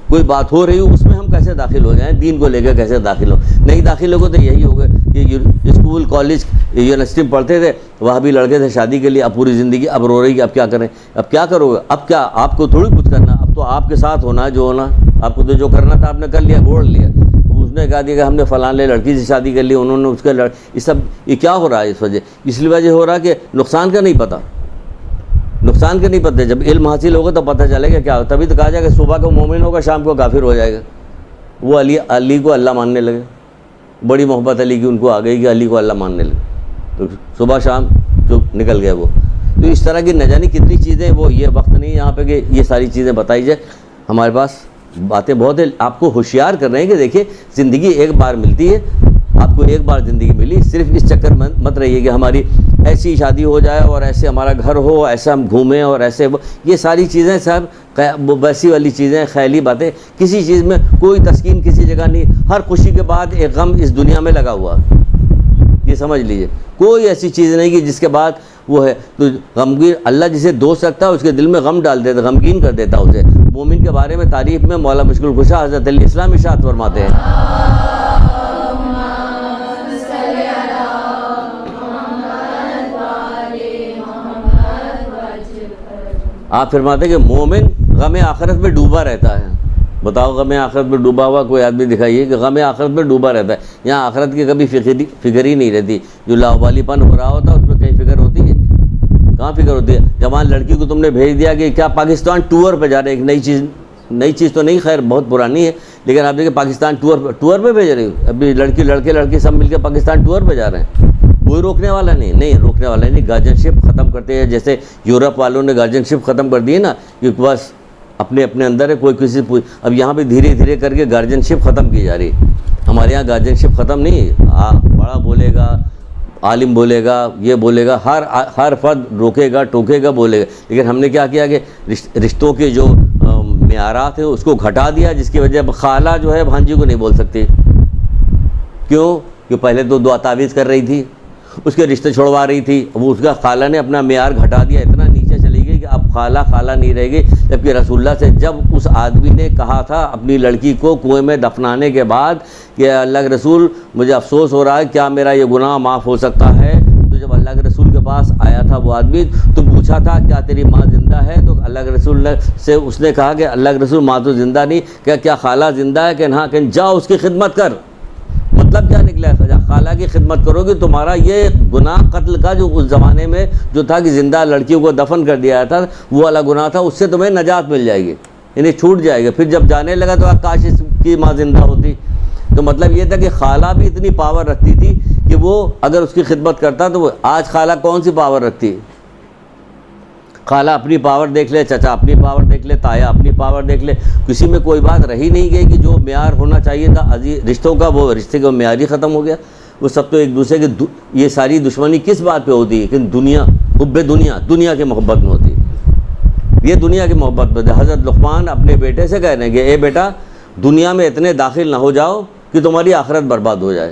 کوئی بات ہو رہی ہو اس میں ہم کیسے داخل ہو جائیں، دین کو لے کے کیسے داخل ہو. نہیں داخل ہوگا تو یہی ہوگا کہ اسکول کالج یونیورسٹی میں پڑھتے تھے، وہاں بھی لڑکے تھے شادی کے لیے، اب پوری زندگی اب رو رہی کہ اب کیا کریں، اب کیا کرو گے، اب کیا آپ کو تھوڑی کچھ کرنا. اب تو آپ کے ساتھ ہونا جو ہونا، آپ کو تو جو کرنا تھا آپ نے کر لیا، گھوڑ لیا۔ اس نے کہا دیا کہ ہم نے فلاں لڑکی سے شادی کر لی، انہوں نے اس کا یہ سب یہ کیا ہو رہا ہے؟ اس وجہ اس لیے وجہ ہو رہا ہے کہ نقصان کا نہیں پتہ، نقصان کا نہیں پتہ۔ جب علم حاصل ہوگا تو پتہ چلے گا کیا، تبھی تو کہا جائے کہ صبح کو مومن ہوگا شام کو کافر ہو جائے گا۔ وہ علی کو اللہ ماننے لگے، بڑی محبت علی کی ان کو آ گئی کہ علی کو اللہ ماننے لگے، تو صبح شام جو نکل گئے وہ۔ تو اس طرح کی نہ جانے کتنی چیزیں، وہ یہ وقت نہیں یہاں پہ کہ یہ ساری چیزیں بتائی جائے، ہمارے پاس باتیں بہت ہیں۔ آپ کو ہوشیار کر رہے ہیں کہ دیکھیں زندگی ایک بار ملتی ہے، آپ کو ایک بار زندگی ملی، صرف اس چکر میں مت رہیے کہ ہماری ایسی شادی ہو جائے اور ایسے ہمارا گھر ہو، ایسا ہم گھومیں اور ایسے یہ ساری چیزیں سب ویسی والی چیزیں، خیالی باتیں، کسی چیز میں کوئی تسکین کسی جگہ نہیں۔ ہر خوشی کے بعد ایک غم اس دنیا میں لگا ہوا، یہ سمجھ لیجئے، کوئی ایسی چیز نہیں کہ جس کے بعد وہ ہے۔ تو غمگین اللہ جسے دوست رکھتا ہے اس کے دل میں غم ڈال دیتا، غمگین کر دیتا اسے۔ مومن کے بارے میں تعریف میں مولا مشکل کشا حضرت علی اسلام ارشاد فرماتے ہیں، آپ فرماتے ہیں کہ مومن غم آخرت میں ڈوبا رہتا ہے۔ بتاؤ غم آخرت میں ڈوبا ہوا کوئی آدمی دکھائیے کہ غم آخرت میں ڈوبا رہتا ہے۔ یہاں آخرت کی کبھی فکر ہی نہیں رہتی، جو لاوالی پن ہو رہا ہوتا ہے اس میں کہیں فکر ہوتی ہے؟ کہاں فکر ہوتی ہے؟ جوان لڑکی کو تم نے بھیج دیا کہ کیا پاکستان ٹور پہ جا رہے، ایک نئی چیز تو نہیں، خیر بہت پرانی ہے، لیکن آپ دیکھیں پاکستان ٹور پہ بھیج رہے ہو، ابھی لڑکے سب مل کے پاکستان ٹور پہ جا رہے ہیں، کوئی روکنے والا نہیں روکنے والا نہیں۔ گارجن شپ ختم کرتے ہیں، جیسے یورپ والوں نے گارجن شپ ختم کر دی ہے نا، کہ بس اپنے اندر ہے، کوئی کسی اب یہاں پہ دھیرے دھیرے کر کے گارجن شپ ختم کی جا رہی ہے۔ ہمارے یہاں گارجن شپ ختم نہیں، بڑا بولے گا، عالم بولے گا، یہ بولے گا، ہر فرد روکے گا، ٹوکے گا، بولے گا۔ لیکن ہم نے کیا کیا کہ رشتوں کے جو معیارات ہیں اس کو گھٹا دیا، جس کی وجہ خالہ جو ہے بھانجی کو نہیں بول سکتی۔ کیوں؟ کہ پہلے تو دعا تعویذ کر رہی تھی، اس کے رشتے چھوڑوا رہی تھی، وہ اس کا خالہ نے اپنا معیار گھٹا دیا، اتنا نیچے چلی گئی کہ اب خالہ نہیں رہے گی۔ جبکہ رسول اللہ سے جب اس آدمی نے کہا تھا اپنی لڑکی کو کنویں میں دفنانے کے بعد کہ اللہ کے رسول مجھے افسوس ہو رہا ہے، کیا میرا یہ گناہ معاف ہو سکتا ہے؟ تو جب اللہ کے رسول کے پاس آیا تھا وہ آدمی تو پوچھا تھا کیا تیری ماں زندہ ہے؟ تو اللہ کے رسول سے اس نے کہا کہ اللہ کے رسول ماں تو زندہ نہیں، کیا خالہ زندہ ہے؟ کہ ہاں، کہ جاؤ اس کی خدمت کر۔ مطلب کیا نکلا ہے؟ خالہ کی خدمت کرو گے تمہارا یہ گناہ قتل کا جو اس زمانے میں جو تھا کہ زندہ لڑکیوں کو دفن کر دیا تھا، وہ والا گناہ تھا، اس سے تمہیں نجات مل جائے گی، یعنی چھوٹ جائے گا۔ پھر جب جانے لگا تو کاش اس کی ماں زندہ ہوتی۔ تو مطلب یہ تھا کہ خالہ بھی اتنی پاور رکھتی تھی کہ وہ اگر اس کی خدمت کرتا تو وہ آج خالہ کون سی پاور رکھتی ہے؟ خالہ اپنی پاور دیکھ لے، چچا اپنی پاور دیکھ لے، تایا اپنی پاور دیکھ لے، کسی میں کوئی بات رہی نہیں گئی کہ جو معیار ہونا چاہیے تھا رشتوں کا، وہ رشتے کا معیار ہی ختم ہو گیا۔ وہ سب تو ایک دوسرے کے یہ ساری دشمنی کس بات پہ ہوتی ہے؟ کہ حب دنیا کی محبت میں ہوتی ہے، یہ دنیا کی محبت میں۔ حضرت لقمان اپنے بیٹے سے کہہ رہے ہیں کہ اے بیٹا دنیا میں اتنے داخل نہ ہو جاؤ کہ تمہاری آخرت برباد ہو جائے،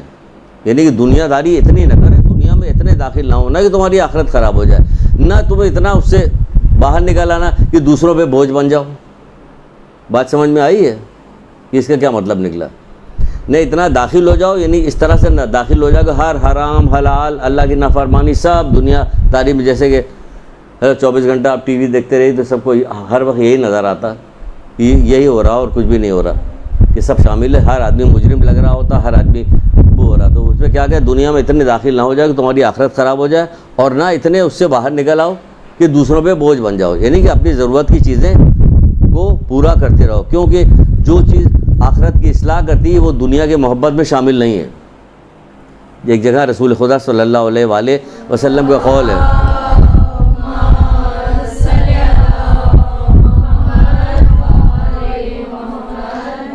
یعنی کہ دنیا داری اتنی نہ کرے، دنیا میں اتنے داخل نہ ہونا کہ تمہاری آخرت خراب ہو جائے، نہ تمہیں اتنا اس سے باہر نکل آنا کہ دوسروں پہ بوجھ بن جاؤ۔ بات سمجھ میں آئی ہے کہ اس کا کیا مطلب نکلا؟ نہیں اتنا داخل ہو جاؤ، یعنی اس طرح سے نہ داخل ہو جاؤ کہ ہر حرام حلال اللہ کی نافرمانی سب دنیا داری میں، جیسے کہ 24 گھنٹہ آپ ٹی وی دیکھتے رہی تو سب کو ہر وقت یہی نظر آتا، یہی ہو رہا اور کچھ بھی نہیں ہو رہا، یہ سب شامل ہے، ہر آدمی مجرم لگ رہا ہوتا، ہر آدمی وہ ہو رہا۔ تو اس میں کیا کہ دنیا میں اتنے داخل نہ ہو جائے کہ تمہاری آخرت خراب ہو جائے، اور نہ اتنے اس سے باہر نکل آؤ کہ دوسروں پہ بوجھ بن جاؤ، یعنی کہ اپنی ضرورت کی چیزیں کو پورا کرتے رہو، کیونکہ جو چیز آخرت کی اصلاح کرتی ہے وہ دنیا کے محبت میں شامل نہیں ہے۔ ایک جگہ رسول خدا صلی اللہ علیہ وآلہ وسلم کا قول ہے،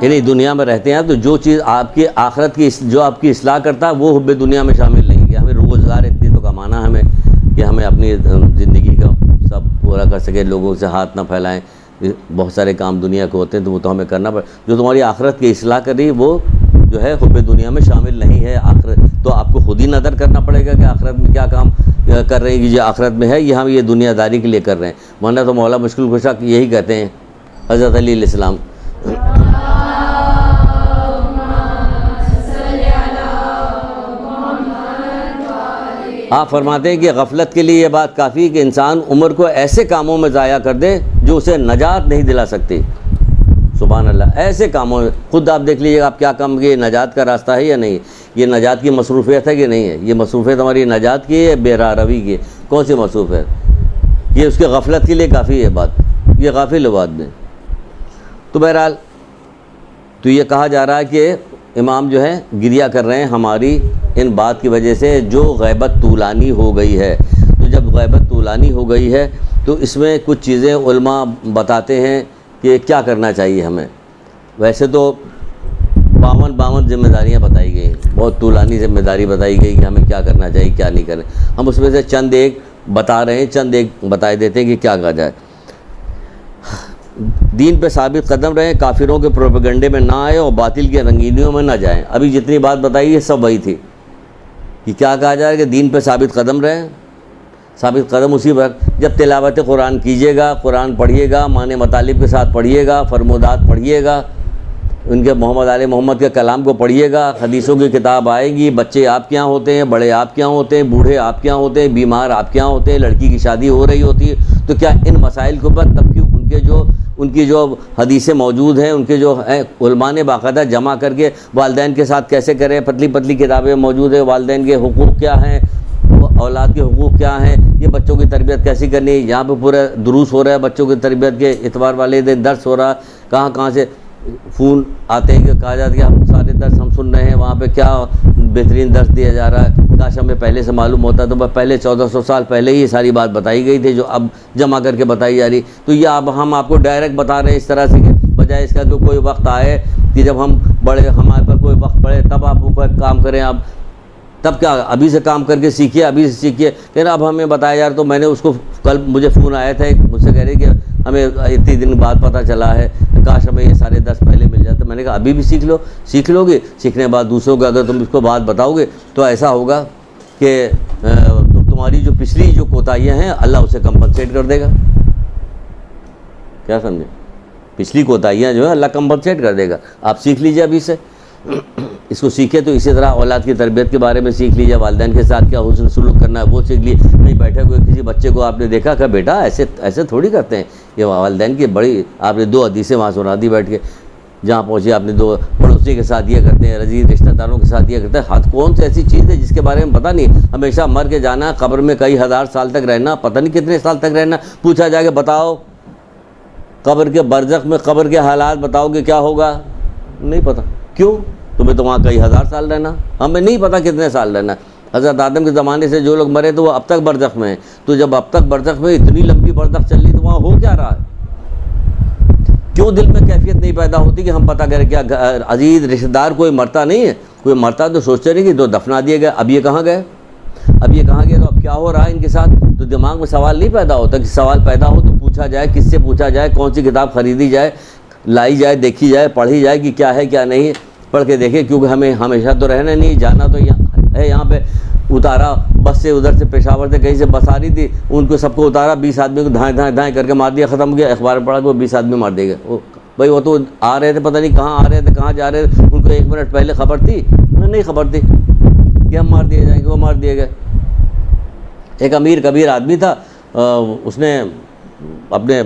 یعنی دنیا میں رہتے ہیں تو جو چیز آپ کی آخرت کی جو آپ کی اصلاح کرتا ہے وہ حب دنیا میں شامل نہیں ہے۔ ہمیں روزگار اتنی تو کمانا ہمیں کہ ہمیں اپنی زندگی کا سب پورا کر سکے، لوگوں سے ہاتھ نہ پھیلائیں، بہت سارے کام دنیا کے ہوتے ہیں تو وہ تو ہمیں کرنا پڑے۔ جو تمہاری آخرت کی اصلاح کر رہی وہ جو ہے حب دنیا میں شامل نہیں ہے۔ آخرت تو آپ کو خود ہی نظر کرنا پڑے گا کہ آخرت میں کیا کام کر رہے ہیں، کہ جو آخرت میں ہے یہ ہم یہ دنیا داری کے لیے کر رہے ہیں، ورنہ تو مولا مشکل کشا یہی کہتے ہیں حضرت علی علیہ السلام۔ آپ فرماتے ہیں کہ غفلت کے لیے یہ بات کافی ہے کہ انسان عمر کو ایسے کاموں میں ضائع کر دے جو اسے نجات نہیں دلا سکتی. سبحان اللہ. ایسے کاموں میں خود آپ دیکھ لیجیے آپ کیا کام یہ نجات کا راستہ ہے یا نہیں, یہ نجات کی مصروفیت ہے کہ نہیں ہے, یہ مصروفیت ہماری نجات کی ہے بے راہ روی کی, کون سی مصروفیت, یہ اس کے غفلت کے لیے کافی ہے بات, یہ غافل بات میں. تو بہرحال تو یہ کہا جا رہا ہے کہ امام جو ہے گریہ کر رہے ہیں ہماری ان بات کی وجہ سے جو غیبت طولانی ہو گئی ہے. تو جب غیبت طولانی ہو گئی ہے تو اس میں کچھ چیزیں علماء بتاتے ہیں کہ کیا کرنا چاہیے ہمیں. ویسے تو 52 ذمہ داریاں بتائی گئی, بہت طولانی ذمہ داری بتائی گئی کہ ہمیں کیا کرنا چاہیے کیا نہیں کرنا. ہم اس میں سے چند ایک بتا رہے ہیں, چند ایک بتائے دیتے ہیں کہ کیا کہا جائے. دین پہ ثابت قدم رہیں, کافروں کے پروپیگنڈے میں نہ آئے اور باطل کی رنگینیوں میں نہ جائیں. ابھی جتنی بات بتائی ہے سب وہی تھی کہ کیا کہا جائے کہ دین پہ ثابت قدم رہیں. ثابت قدم اسی وقت جب تلاوت قرآن کیجیے گا, قرآن پڑھیے گا, معنی مطالب کے ساتھ پڑھیے گا, فرمودات پڑھیے گا, ان کے محمد آل محمد کے کلام کو پڑھیے گا, حدیثوں کی کتاب آئے گی. بچے آپ کے یہاں ہوتے ہیں, بڑے آپ کے یہاں ہوتے ہیں, بوڑھے آپ کے یہاں ہوتے ہیں, بیمار آپ کے یہاں ہوتے ہیں, لڑکی کی شادی ہو رہی ہوتی ہے. تو کیا ان مسائل کے اوپر تب کیوں ان کی جو حدیثیں موجود ہیں, ان کے جو علماء نے باقاعدہ جمع کر کے والدین کے ساتھ کیسے کریں, پتلی پتلی کتابیں موجود ہیں, والدین کے حقوق کیا ہیں, اولاد کے حقوق کیا ہیں, یہ بچوں کی تربیت کیسی کرنی ہے. یہاں پہ پورا دروس ہو رہا ہے بچوں کی تربیت کے, اتوار والے دن درس ہو رہا ہے, کہاں سے فون آتے ہیں کہ کہا جاتا ہے کہ ہم سارے درس ہم سن رہے ہیں, وہاں پہ کیا بہترین درس دیا جا رہا ہے. کاش ہمیں پہلے سے معلوم ہوتا تو پہلے 1400 سال پہلے ہی یہ ساری بات بتائی گئی تھی جو اب جمع کر کے بتائی جا رہی. تو یہ اب ہم آپ کو ڈائریکٹ بتا رہے ہیں اس طرح سے کہ بجائے اس کا کہ کوئی وقت آئے کہ جب ہم بڑے ہمارے پر کوئی وقت پڑے تب آپ کوئی کام کریں. آپ تب کیا ابھی سے کام کر کے سیکھیے, ابھی سے سیکھیے. لیکن اب ہمیں بتایا جا رہا, تو میں نے اس کو کل مجھے فون آیا تھا مجھ سے کہہ رہے کہ ہمیں اتنی دن بعد پتہ چلا ہے, کاش ہمیں یہ سارے 10 پہلے مل جاتے. میں نے کہا ابھی بھی سیکھ لو گے, سیکھنے کے بعد دوسروں کو اگر تم اس کو بات بتاؤ گے تو ایسا ہوگا کہ تمہاری جو پچھلی جو کوتاہیاں ہیں اللہ اسے کمپنسیٹ کر دے گا. کیا سمجھے, پچھلی کوتاہیاں جو ہے اللہ کمپنسیٹ کر دے گا. آپ سیکھ لیجیے ابھی سے, اس کو سیکھے. تو اسی طرح اولاد کی تربیت کے بارے میں سیکھ لیجیے, والدین کے ساتھ کیا حسن سلوک کرنا ہے وہ سیکھ لیجیے. نہیں بیٹھے ہوئے کسی بچے کو آپ نے دیکھا کہ بیٹا ایسے تھوڑی کرتے ہیں, یہ والدین کی بڑی آپ نے 2 حدیثیں وہاں سنا دی بیٹھ کے. جہاں پہنچے آپ نے 2 پڑوسی کے ساتھ یہ کرتے ہیں, عزیز رشتہ داروں کے ساتھ یہ کرتے ہیں. ہاتھ کون سی ایسی چیز ہے جس کے بارے میں پتہ نہیں, ہمیشہ مر کے جانا, قبر میں کئی ہزار سال تک رہنا, پتہ نہیں کتنے سال تک رہنا. پوچھا جائے کہ بتاؤ قبر کے برزخ میں قبر کے حالات بتاؤ کہ کیا ہوگا, نہیں پتہ. کیوں, تمہیں تو وہاں کئی ہزار سال رہنا, ہمیں نہیں پتہ کتنے سال رہنا. حضرت آدم کے زمانے سے جو لوگ مرے تو وہ اب تک برزخ میں ہیں. تو جب اب تک برزخ میں اتنی لمبی برزخ چل رہی تو وہاں ہو کیا رہا ہے؟ کیوں دل میں کیفیت نہیں پیدا ہوتی کہ ہم پتہ کریں کیا عزیز رشتہ دار کوئی مرتا نہیں ہے, کوئی مرتا تو سوچتے نہیں کہ تو دفنا دیے گئے, اب یہ کہاں گئے, اب یہ کہاں گئے, تو اب کیا ہو رہا ہے ان کے ساتھ. تو دماغ میں سوال نہیں پیدا ہوتا, کہ سوال پیدا ہو تو پوچھا جائے, کس سے پوچھا جائے, کون سی کتاب خریدی جائے, لائی جائے, دیکھی جائے, پڑھی جائے کہ کیا ہے کیا نہیں, پڑھ کے دیکھیں. کیونکہ ہمیں ہمیشہ تو رہنا نہیں, جانا تو ہے. یہاں پہ اتارا بس سے, ادھر سے پشاور سے کہیں سے بس آ رہی تھی, ان کو سب کو اتارا, 20 آدمی کو دھائیں کر کے مار دیا, ختم ہو گیا. اخبار میں پڑھا کہ وہ 20 آدمی مار دے گئے. بھائی وہ تو آ رہے تھے, پتہ نہیں کہاں آ رہے تھے, کہاں جا رہے تھے, ان کو 1 منٹ پہلے خبر تھی؟ نہیں خبر تھی کہ ہم مار دیے جائیں گے, وہ مار دیے گئے. ایک امیر کبیر آدمی تھا, اس نے اپنے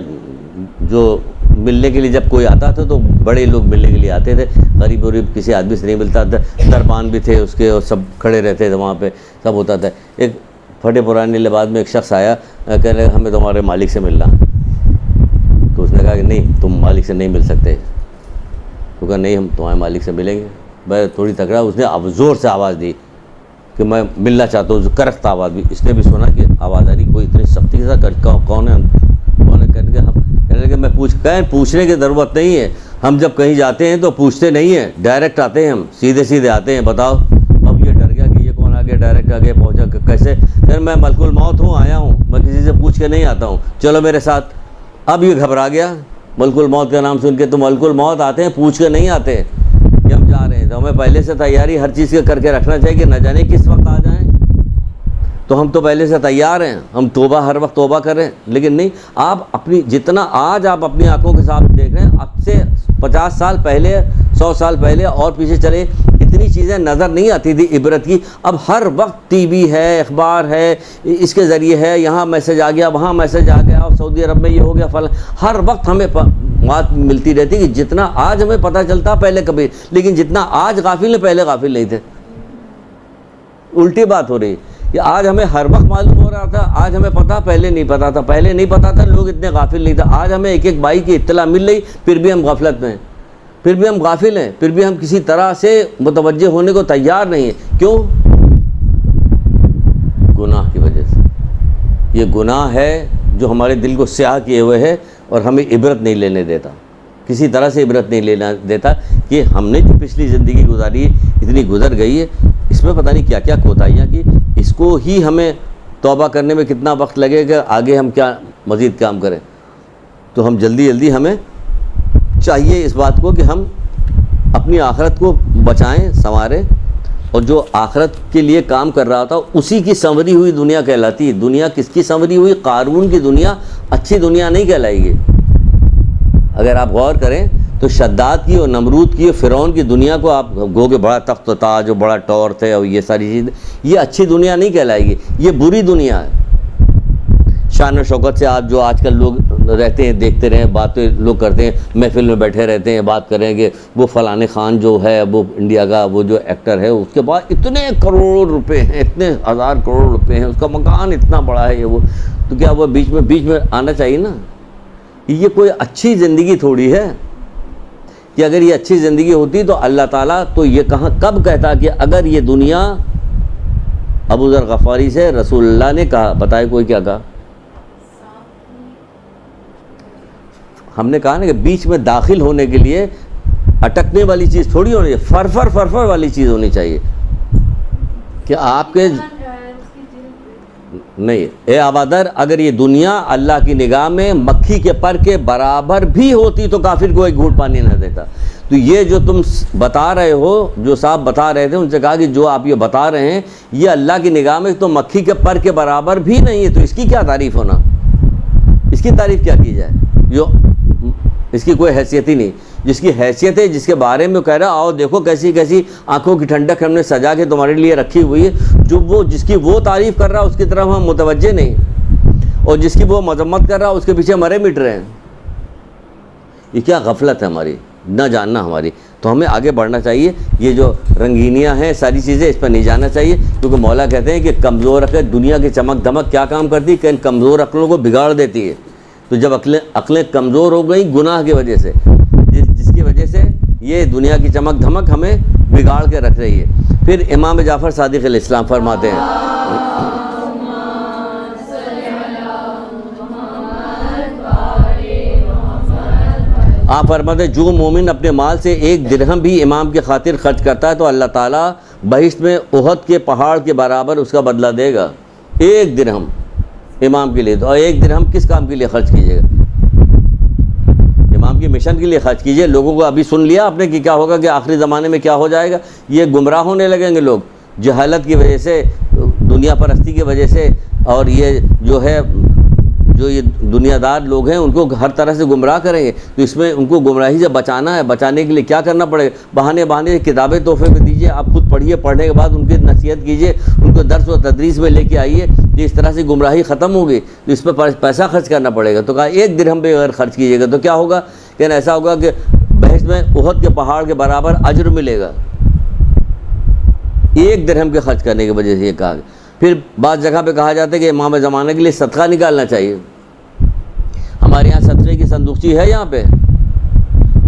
جو ملنے کے لیے جب کوئی آتا تھا تو بڑے لوگ ملنے کے لیے آتے تھے, غریب کسی آدمی سے نہیں ملتا تھا. دربان بھی تھے اس کے, اور سب کھڑے رہتے تھے وہاں پہ, سب ہوتا تھا. ایک پھٹے پرانے لباس میں ایک شخص آیا, کہہ رہے ہمیں تمہارے مالک سے ملنا. تو اس نے کہا کہ نہیں, تم مالک سے نہیں مل سکتے. تو کہا نہیں, ہم تمہارے مالک سے ملیں گے. بھائی تھوڑی تکڑا, اس نے زور سے آواز دی کہ میں ملنا چاہتا ہوں, کرخت آواز بھی. اس نے بھی سنا کہ آواز آ رہی, کوئی اتنی سختی کے ساتھ, کون ہے کہنے کے, ہم کہنے لگے میں پوچھنے کی ضرورت نہیں ہے, ہم جب کہیں جاتے ہیں تو پوچھتے نہیں ہیں, ڈائریکٹ آتے ہیں, ہم سیدھے آتے ہیں. بتاؤ. اب یہ ڈر گیا کہ یہ کون آگے, ڈائریکٹ آگے پہنچا, کیسے. پھر میں ملک الموت ہوں, آیا ہوں, میں کسی سے پوچھ کے نہیں آتا ہوں, چلو میرے ساتھ. اب یہ گھبرا گیا, ملک الموت کا نام سن کے. تو ملک الموت آتے ہیں, پوچھ کے نہیں آتے کہ ہم جا رہے ہیں. تو ہمیں پہلے سے تیاری ہر چیز کے کر کے رکھنا چاہیے کہ نہ جانے کس وقت آ جائیں. تو ہم تو پہلے سے تیار ہیں, ہم توبہ ہر وقت توبہ کر رہے ہیں. لیکن نہیں, آپ اپنی جتنا آج آپ اپنی آنکھوں کے ساتھ دیکھ رہے ہیں, اب سے 50 سال پہلے, 100 سال پہلے اور پیچھے چلے, اتنی اتنی چیزیں نظر نہیں آتی تھی عبرت کی. اب ہر وقت ٹی وی ہے, اخبار ہے, اس کے ذریعے ہے, یہاں میسج آ گیا, وہاں میسج آ گیا, اور سعودی عرب میں یہ ہو گیا فلاں. ہر وقت ہمیں بات ملتی رہتی کہ جتنا آج ہمیں پتہ چلتا پہلے کبھی, لیکن جتنا آج غافل ہیں پہلے غافل نہیں تھے. الٹی بات ہو رہی کہ آج ہمیں ہر وقت معلوم ہو رہا تھا, آج ہمیں پتہ پہلے نہیں پتہ تھا, پہلے نہیں پتہ تھا, لوگ اتنے غافل نہیں تھے. آج ہمیں ایک ایک بھائی کی اطلاع مل رہی, پھر بھی ہم غفلت میں ہیں, پھر بھی ہم غافل ہیں, پھر بھی ہم کسی طرح سے متوجہ ہونے کو تیار نہیں ہیں. کیوں؟ گناہ کی وجہ سے. یہ گناہ ہے جو ہمارے دل کو سیاہ کیے ہوئے ہے اور ہمیں عبرت نہیں لینے دیتا, کسی طرح سے عبرت نہیں لینا دیتا کہ ہم نے جو پچھلی زندگی گزاری اتنی گزر گئی ہے, اس میں پتہ نہیں کیا کیا کوتاہیاں کی. اس کو ہی ہمیں توبہ کرنے میں کتنا وقت لگے گا, آگے ہم کیا مزید کام کریں. تو ہم جلدی ہمیں چاہیے اس بات کو کہ ہم اپنی آخرت کو بچائیں, سنواریں, اور جو آخرت کے لیے کام کر رہا تھا اسی کی سنوری ہوئی دنیا کہلاتی ہے. دنیا کس کی سنوری ہوئی؟ قارون کی دنیا اچھی دنیا نہیں کہلائے گی. اگر آپ غور کریں تو شداد کی اور نمرود کی اور فرعون کی دنیا کو آپ گو کہ بڑا تخت و تاج اور بڑا ٹور تھے اور یہ ساری چیزیں, یہ اچھی دنیا نہیں کہلائے گی, یہ بری دنیا ہے. شان و شوکت سے آپ جو آج کل لوگ رہتے ہیں, دیکھتے رہیں, باتیں لوگ کرتے ہیں, محفل میں بیٹھے رہتے ہیں, بات کریں کہ وہ فلاں خان جو ہے وہ انڈیا کا وہ جو ایکٹر ہے, اس کے بعد اتنے کروڑ روپے ہیں, اتنے ہزار کروڑ روپے ہیں, اس کا مکان اتنا بڑا ہے, یہ وہ. تو کیا وہ بیچ میں آنا چاہیے نا. یہ کوئی اچھی زندگی تھوڑی ہے کہ اگر یہ اچھی زندگی ہوتی تو اللہ تعالیٰ تو یہ کب کہتا کہ اگر یہ دنیا, ابو ذر غفاری سے رسول اللہ نے کہا, بتائے کوئی کیا کہا؟ ہم نے کہا نا کہ بیچ میں داخل ہونے کے لیے اٹکنے والی چیز تھوڑی ہونی چاہیے, فرفر والی چیز ہونی چاہیے کہ آپ کے نہیں. اے آبادر, اگر یہ دنیا اللہ کی نگاہ میں مکھی کے پر کے برابر بھی ہوتی تو کافر کو ایک گھونٹ پانی نہ دیتا. تو یہ جو تم بتا رہے ہو, جو صاحب بتا رہے تھے, ان سے کہا کہ جو آپ یہ بتا رہے ہیں یہ اللہ کی نگاہ میں تو مکھی کے پر کے برابر بھی نہیں ہے, تو اس کی کیا تعریف ہونا, اس کی تعریف کیا کی جائے, جو اس کی کوئی حیثیت ہی نہیں. جس کی حیثیت ہے, جس کے بارے میں کہہ رہا آؤ دیکھو کیسی کیسی آنکھوں کی ٹھنڈک ہم نے سجا کے تمہارے لیے رکھی ہوئی ہے, جو وہ جس کی وہ تعریف کر رہا اس کی طرف ہم متوجہ نہیں, اور جس کی وہ مذمت کر رہا اس کے پیچھے مرے مٹ رہے ہیں. یہ کیا غفلت ہے ہماری, نہ جاننا ہماری. تو ہمیں آگے بڑھنا چاہیے. یہ جو رنگینیاں ہیں ساری چیزیں, اس پر نہیں جانا چاہیے, کیونکہ مولا کہتے ہیں کہ کمزور عقل دنیا کی چمک دھمک کیا کام کرتی ہے کہ ان کمزور عقلوں کو بگاڑ دیتی ہے. تو جب عقلیں کمزور ہو گئیں گناہ کی وجہ سے, جس کی وجہ سے یہ دنیا کی چمک دھمک ہمیں بگاڑ کے رکھ رہی ہے. پھر امام جعفر صادق علیہ السلام فرماتے ہیں, آپ فرماتے ہیں جو مومن اپنے مال سے ایک درہم بھی امام کی خاطر خرچ کرتا ہے تو اللہ تعالیٰ بہشت میں احد کے پہاڑ کے برابر اس کا بدلہ دے گا. ایک درہم امام کے لیے. تو ایک درہم کس کام کے لیے خرچ کیجیے گا؟ امام کی مشن کے لیے خرچ کیجیے. لوگوں کو ابھی سن لیا آپ نے کہ کیا ہوگا, کہ آخری زمانے میں کیا ہو جائے گا. یہ گمراہ ہونے لگیں گے لوگ, جہالت کی وجہ سے, دنیا پرستی کی وجہ سے, اور یہ جو ہے جو یہ دنیا دار لوگ ہیں ان کو ہر طرح سے گمراہ کریں گے. تو اس میں ان کو گمراہی سے بچانا ہے. بچانے کے لیے کیا کرنا پڑے گا؟ بہانے کتابیں تحفے میں دیجیے, آپ خود پڑھیے, پڑھنے کے بعد ان کی نصیحت کیجیے, ان کو درس و تدریس میں لے کے آئیے, کہ اس طرح سے گمراہی ختم ہوگی. تو اس پہ پیسہ خرچ کرنا پڑے گا. تو کہا ایک درہم پہ اگر خرچ کیجیے گا تو کیا ہوگا, کہ ایسا ہوگا کہ بہشت میں احد کے پہاڑ کے برابر اجر ملے گا, ایک درہم کے خرچ کرنے کی وجہ سے. یہ کہا. پھر بعض جگہ پہ کہا جاتا ہے کہ امام زمانہ کے لیے صدقہ نکالنا چاہیے. ہمارے یہاں صدقے کی صندوقچی ہے یہاں پہ,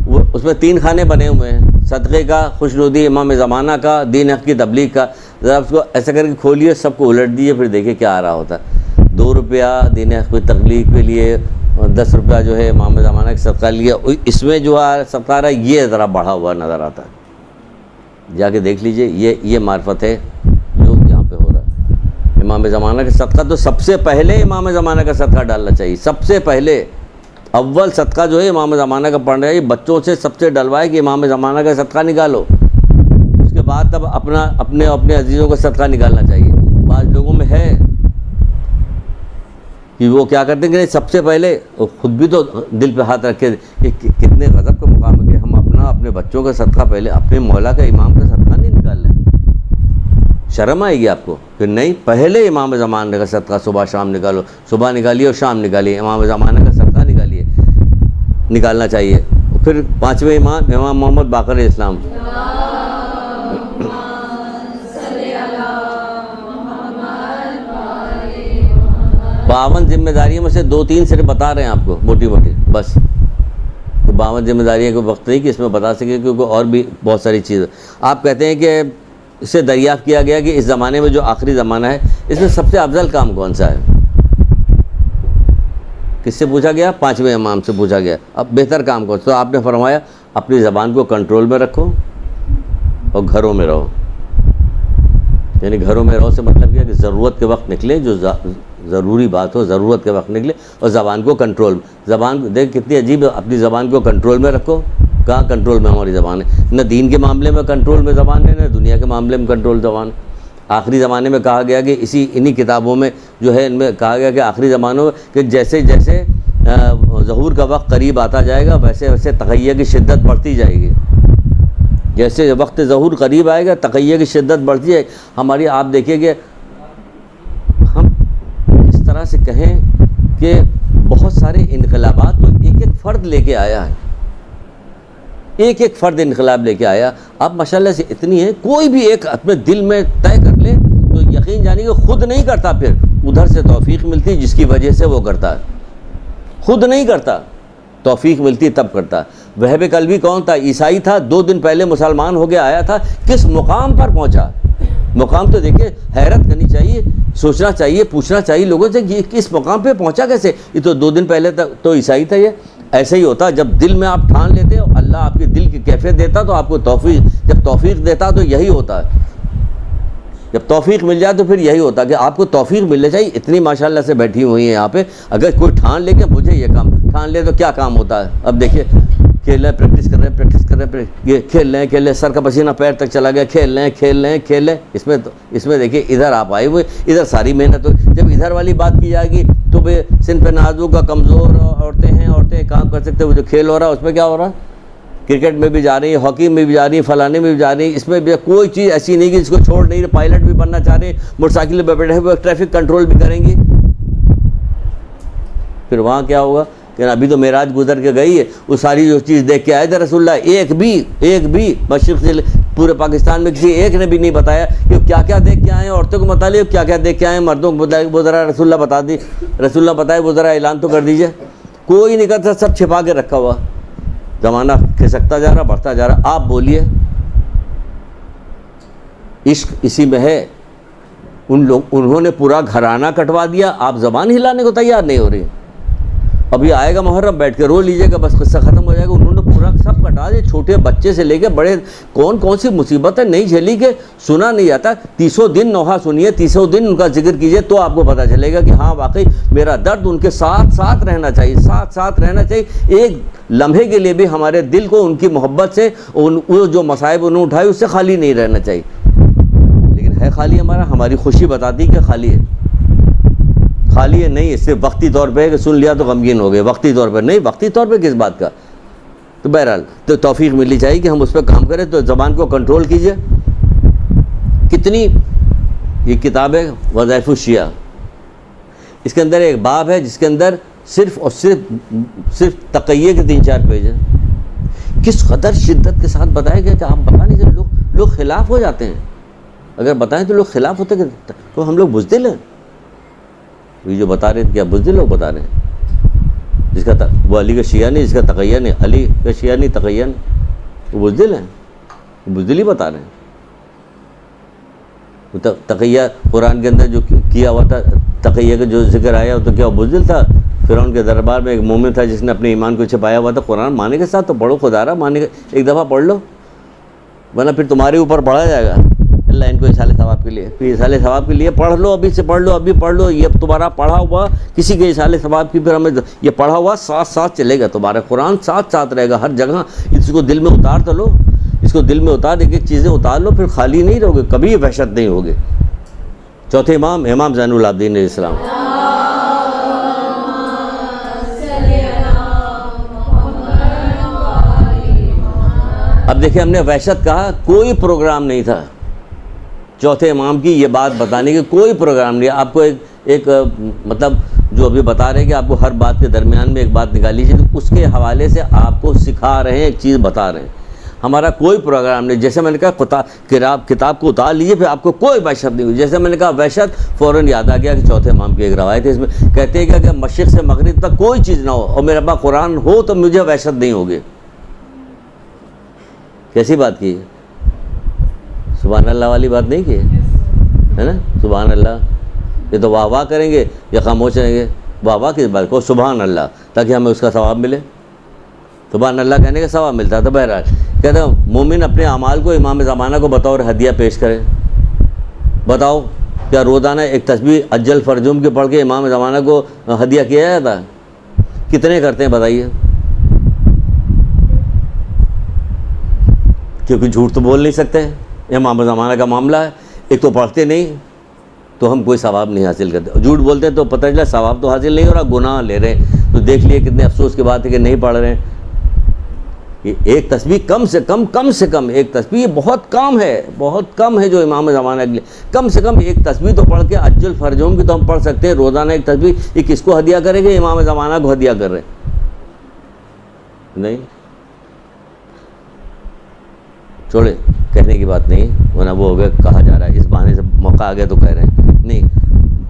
وہ اس میں 3 خانے بنے ہوئے ہیں, صدقے کا, خوشنودی امام زمانہ کا, دین حق کی تبلیغ کا. ذرا اس کو ایسا کر کے کھولیے, سب کو الٹ دیجیے, پھر دیکھیے کیا آ رہا ہوتا ہے. 2 روپیہ دین حق کی تبلیغ کے لیے, 10 روپیہ جو ہے امام زمانہ کا صدقہ لیا. اس میں جو صدقہ آ رہا ہے یہ ذرا بڑھا ہوا نظر آتا ہے. جا کے دیکھ لیجیے, یہ معرفت ہے جو یہاں پہ ہو رہا ہے. امام زمانہ کا صدقہ تو سب سے پہلے امام زمانہ کا صدقہ ڈالنا چاہیے. سب سے پہلے اول صدقہ جو ہے امام زمانہ کا پڑھ رہے ہیں, بچوں سے سب سے ڈلوائے کہ امام زمانہ کا صدقہ نکالو. اس کے بعد تب اپنے عزیزوں کا صدقہ نکالنا چاہیے. بعض لوگوں میں ہے کہ وہ کیا کرتے ہیں کہ سب سے پہلے خود بھی تو دل پہ ہاتھ رکھے کہ کتنے غضب کا مقام ہے کہ ہم اپنے بچوں کا صدقہ پہلے, اپنے مولا کا امام کا صدقہ نہیں نکالیں. شرم آئے گی آپ کو کہ نہیں پہلے امام زمانے کا صدقہ صبح شام نکالو، صبح نکالیے اور شام نکالیے، امام زمانے کا صدقہ نکالیے، نکالنا چاہیے۔ پھر پانچویں امام امام محمد باقر اسلام، باون ذمہ داریوں میں سے 2-3 صرف بتا رہے ہیں آپ کو موٹی موٹی، بس 52 ذمہ داریوں کو وقت نہیں کہ اس میں بتا سکے، کیونکہ اور بھی بہت ساری چیزیں۔ آپ کہتے ہیں کہ اس سے دریافت کیا گیا کہ اس زمانے میں جو آخری زمانہ ہے اس میں سب سے افضل کام کون سا ہے؟ کس سے پوچھا گیا؟ 5ویں امام سے پوچھا گیا، اب بہتر کام کون سا؟ تو آپ نے فرمایا اپنی زبان کو کنٹرول میں رکھو اور گھروں میں رہو۔ یعنی گھروں میں رہو سے مطلب کیا کہ ضرورت کے وقت نکلے، جو ضروری بات ہو ضرورت کے وقت نکلے، اور زبان کو کنٹرول، زبان دیکھ کتنی عجیب ہے، اپنی زبان کو کنٹرول میں رکھو۔ کہاں کنٹرول میں ہماری زبان ہے؟ نہ دین کے معاملے میں کنٹرول میں زبان ہے، نہ دنیا کے معاملے میں کنٹرول زبان۔ آخری زمانے میں کہا گیا کہ انہی کتابوں میں جو ہے ان میں کہا گیا کہ آخری زمانوں میں کہ جیسے جیسے ظہور کا وقت قریب آتا جائے گا ویسے ویسے تقیہ کی شدت بڑھتی جائے گی۔ جیسے وقت ظہور قریب آئے گا تقیہ کی شدت بڑھتی جائے گی ہماری۔ آپ دیکھیے کہ ہم اس طرح سے کہیں کہ بہت سارے انقلابات تو ایک فرد لے کے آیا ہے، ایک فرد انقلاب لے کے آیا۔ اب ماشاءاللہ سے اتنی ہے، کوئی بھی ایک اپنے دل میں طے کر لے تو یقین جانیے کہ خود نہیں کرتا، پھر ادھر سے توفیق ملتی جس کی وجہ سے وہ کرتا ہے، خود نہیں کرتا، توفیق ملتی تب کرتا ہے۔ وہب قلبی کون تھا؟ عیسائی تھا، 2 دن پہلے مسلمان ہو کے آیا تھا، کس مقام پر پہنچا؟ مقام تو دیکھیں، حیرت کرنی چاہیے، سوچنا چاہیے، پوچھنا چاہیے لوگوں سے کہ کس مقام پہ پہنچا کیسے؟ یہ تو 2 دن پہلے تو عیسائی تھا۔ یہ ایسے ہی ہوتا جب دل میں آپ ٹھان لیتے ہو، اللہ آپ کے دل کی کیفیت دیتا تو آپ کو توفیق، جب توفیق دیتا تو یہی ہوتا ہے، جب توفیق مل جائے تو پھر یہی ہوتا ہے کہ آپ کو توفیق ملنے چاہیے۔ اتنی ماشاءاللہ سے بیٹھی ہوئی ہیں یہاں پہ، اگر کوئی ٹھان لے کے مجھے یہ کام ٹھان لے تو کیا کام ہوتا ہے؟ اب دیکھیے کھیل رہے ہیں، پریکٹس کر رہے ہیں، یہ کھیل رہے ہیں، سر کا پسینہ پیر تک چلا گیا، کھیل رہے ہیں۔ اس میں دیکھیے ادھر آپ آئے ہوئے، ادھر ساری محنت ہوئی، جب ادھر والی بات کی جائے گی تو بے سن پہ نازک کا کمزور عورتیں کام کر سکتے، وہ جو کھیل ہو رہا ہے اس میں کیا ہو رہا ہے؟ کرکٹ میں بھی جا رہی ہیں، ہاکی میں بھی جا رہی ہیں، فلانے میں بھی جا رہی ہیں، اس میں بھی کوئی چیز ایسی نہیں کہ جس کو چھوڑ نہیں رہے۔ پائلٹ بھی بننا چاہ رہے ہیں، موٹر سائیکل پہ بیٹھے ہوئے ٹریفک کنٹرول بھی کریں گی، پھر وہاں کیا ہوگا کہ ابھی تو معراج گزر کے گئی ہے، وہ ساری جو چیز دیکھ کے آئے تھے رسول اللہ، ایک بھی مشرق سے پورے پاکستان میں کسی ایک نے بھی نہیں بتایا کہ کیا کیا دیکھ کے آئے ہیں۔ عورتوں کو بتا لیے کیا کیا دیکھ کے آئے ہیں، مردوں کو بتائے وہ ذرا رسول اللہ بتا دی، رسول اللہ بتائے وہ ذرا اعلان تو کر دیجئے۔ کوئی نہیں کرتا، سب چھپا کے رکھا ہوا۔ زمانہ کھسکتا جا رہا، بڑھتا جا رہا۔ آپ بولیے، عشق اسی میں ہے۔ انہوں نے پورا گھرانہ کٹوا دیا، آپ زبان ہلانے کو تیار نہیں ہو رہی۔ ابھی آئے گا محرم، بیٹھ کے رو لیجیے گا، بس قصہ ختم ہو جائے گا۔ انہوں نے پورا سب کٹا دیا، چھوٹے بچے سے لے کے بڑے، کون سی مصیبتیں نہیں جھیلی کہ سنا نہیں جاتا۔ 30 دن نوحہ سنیے، 30 دن ان کا ذکر کیجیے تو آپ کو پتہ چلے گا کہ ہاں واقعی میرا درد ان کے ساتھ رہنا چاہیے، ساتھ رہنا چاہیے۔ ایک لمحے کے لیے بھی ہمارے دل کو ان کی محبت سے، وہ جو مصائب انہوں نے اٹھائے اس سے خالی نہیں رہنا چاہیے۔ لیکن ہے خالی ہماری خوشی بتاتی کہ خالی ہے نہیں، صرف وقتی طور پہ کہ سن لیا تو غمگین ہو گئے، وقتی طور پر نہیں، وقتی طور پہ کس بات کا؟ تو بہرحال تو توفیق ملنی چاہیے کہ ہم اس پہ کام کریں، تو زبان کو کنٹرول کیجئے۔ کتنی یہ کتاب ہے وظائف الشیعہ، اس کے اندر ایک باب ہے جس کے اندر صرف اور صرف تقیہ کے 3-4 پیج ہیں۔ کس قدر شدت کے ساتھ بتایا گیا کہ آپ بتا نہیں سکتے، لوگ خلاف ہو جاتے ہیں، اگر بتائیں تو لوگ خلاف ہوتے ہیں، تو ہم لوگ بزدل ہیں۔ یہ جو بتا رہے ہیں کیا بزدل لوگ بتا رہے ہیں؟ جس کا وہ علی کا شیعہ نہیں، جس کا تقیہ نہیں، علی کا شیعہ نہیں، تقیہ نہیں، وہ بزدل ہیں، وہ بزدل ہی بتا رہے ہیں۔ تقیہ قرآن کے اندر جو کیا ہوا تھا، تقیہ کا جو ذکر آیا تو کیا وہ بزدل تھا؟ فرعون کے دربار میں ایک مومن تھا جس نے اپنے ایمان کو چھپایا ہوا تھا۔ قرآن ماننے کے ساتھ تو پڑھو، خدا رہا ماننے کا ایک دفعہ پڑھ لو، ورنہ پھر تمہارے اوپر پڑھا جائے گا۔ اللہ ان کو اصال ثواب کے لیے، پھر اصال ثواب کے لیے پڑھ لو، ابھی سے پڑھ لو، ابھی پڑھ لو۔ یہ تمہارا پڑھا ہوا کسی کے اصال ثواب کی، پھر ہمیں یہ پڑھا ہوا ساتھ چلے گا، تمہارا قرآن ساتھ رہے گا ہر جگہ۔ اس کو دل میں اتار تو لو، اس کو دل میں اتار، ایک چیزیں اتار لو، پھر خالی نہیں رہو گے، کبھی وحشت نہیں ہوگے۔ چوتھے امام زین العابدین علیہ السلام۔ اب دیکھیں، ہم نے وحشت کہا، کوئی پروگرام نہیں تھا، چوتھے امام کی یہ بات بتانے کی کوئی پروگرام نہیں ہے. آپ کو ایک مطلب جو ابھی بتا رہے ہیں کہ آپ کو ہر بات کے درمیان میں ایک بات نکال لیجیے، تو اس کے حوالے سے آپ کو سکھا رہے ہیں، ایک چیز بتا رہے ہیں. ہمارا کوئی پروگرام نہیں. جیسے میں نے کہا کتاب کو اتار لیجیے، پھر آپ کو کوئی وحشت نہیں ہوئی. جیسے میں نے کہا وحشت، فوراً یاد آ گیا کہ چوتھے امام کی ایک روایت ہے، اس میں کہتے ہیں کہ مشرق سے مغرب تک کوئی چیز نہ ہو اور میرے پاس قرآن ہو تو مجھے وحشت نہیں ہوگی. کیسی بات کی؟ سبحان اللہ والی بات نہیں کی ہے نا. سبحان اللہ. یہ تو واہ واہ کریں گے یا خاموش رہیں گے؟ واہ واہ کس بات کو؟ سبحان اللہ، تاکہ ہمیں اس کا ثواب ملے. سبحان اللہ کہنے کا ثواب ملتا ہے. تو بہرحال کہتے ہیں مومن اپنے اعمال کو امام زمانہ کو بطور ہدیہ پیش کرے. بتاؤ کیا روزانہ ایک تسبیح اجل فرجوم کے پڑھ کے امام زمانہ کو ہدیہ کیا جاتا ہے؟ کتنے کرتے ہیں بتائیے؟ کیونکہ جھوٹ تو بول نہیں سکتے، امام زمانہ کا معاملہ ہے. ایک تو پڑھتے نہیں تو ہم کوئی ثواب نہیں حاصل کرتے، جھوٹ بولتے ہیں تو پتہ چلا ثواب تو حاصل نہیں ہو رہا، گناہ لے رہے ہیں. تو دیکھ لیے کتنے افسوس کی بات ہے کہ نہیں پڑھ رہے ہیں. یہ ایک تسبیح کم سے کم ایک تسبیح بہت کم ہے جو امام زمانہ کے لیے. کم سے کم ایک تسبیح تو پڑھ کے اجل الفرجوم کی تو ہم پڑھ سکتے ہیں روزانہ ایک تسبیح. یہ کس کو ہدیہ کریں گے؟ امام زمانہ کو ہدیہ کر رہے ہیں. نہیں چھوڑے، کہنے کی بات نہیں، ورنہ وہ ہو گیا کہا جا رہا ہے، اس بہانے سے موقع آ گیا تو کہہ رہے ہیں. نہیں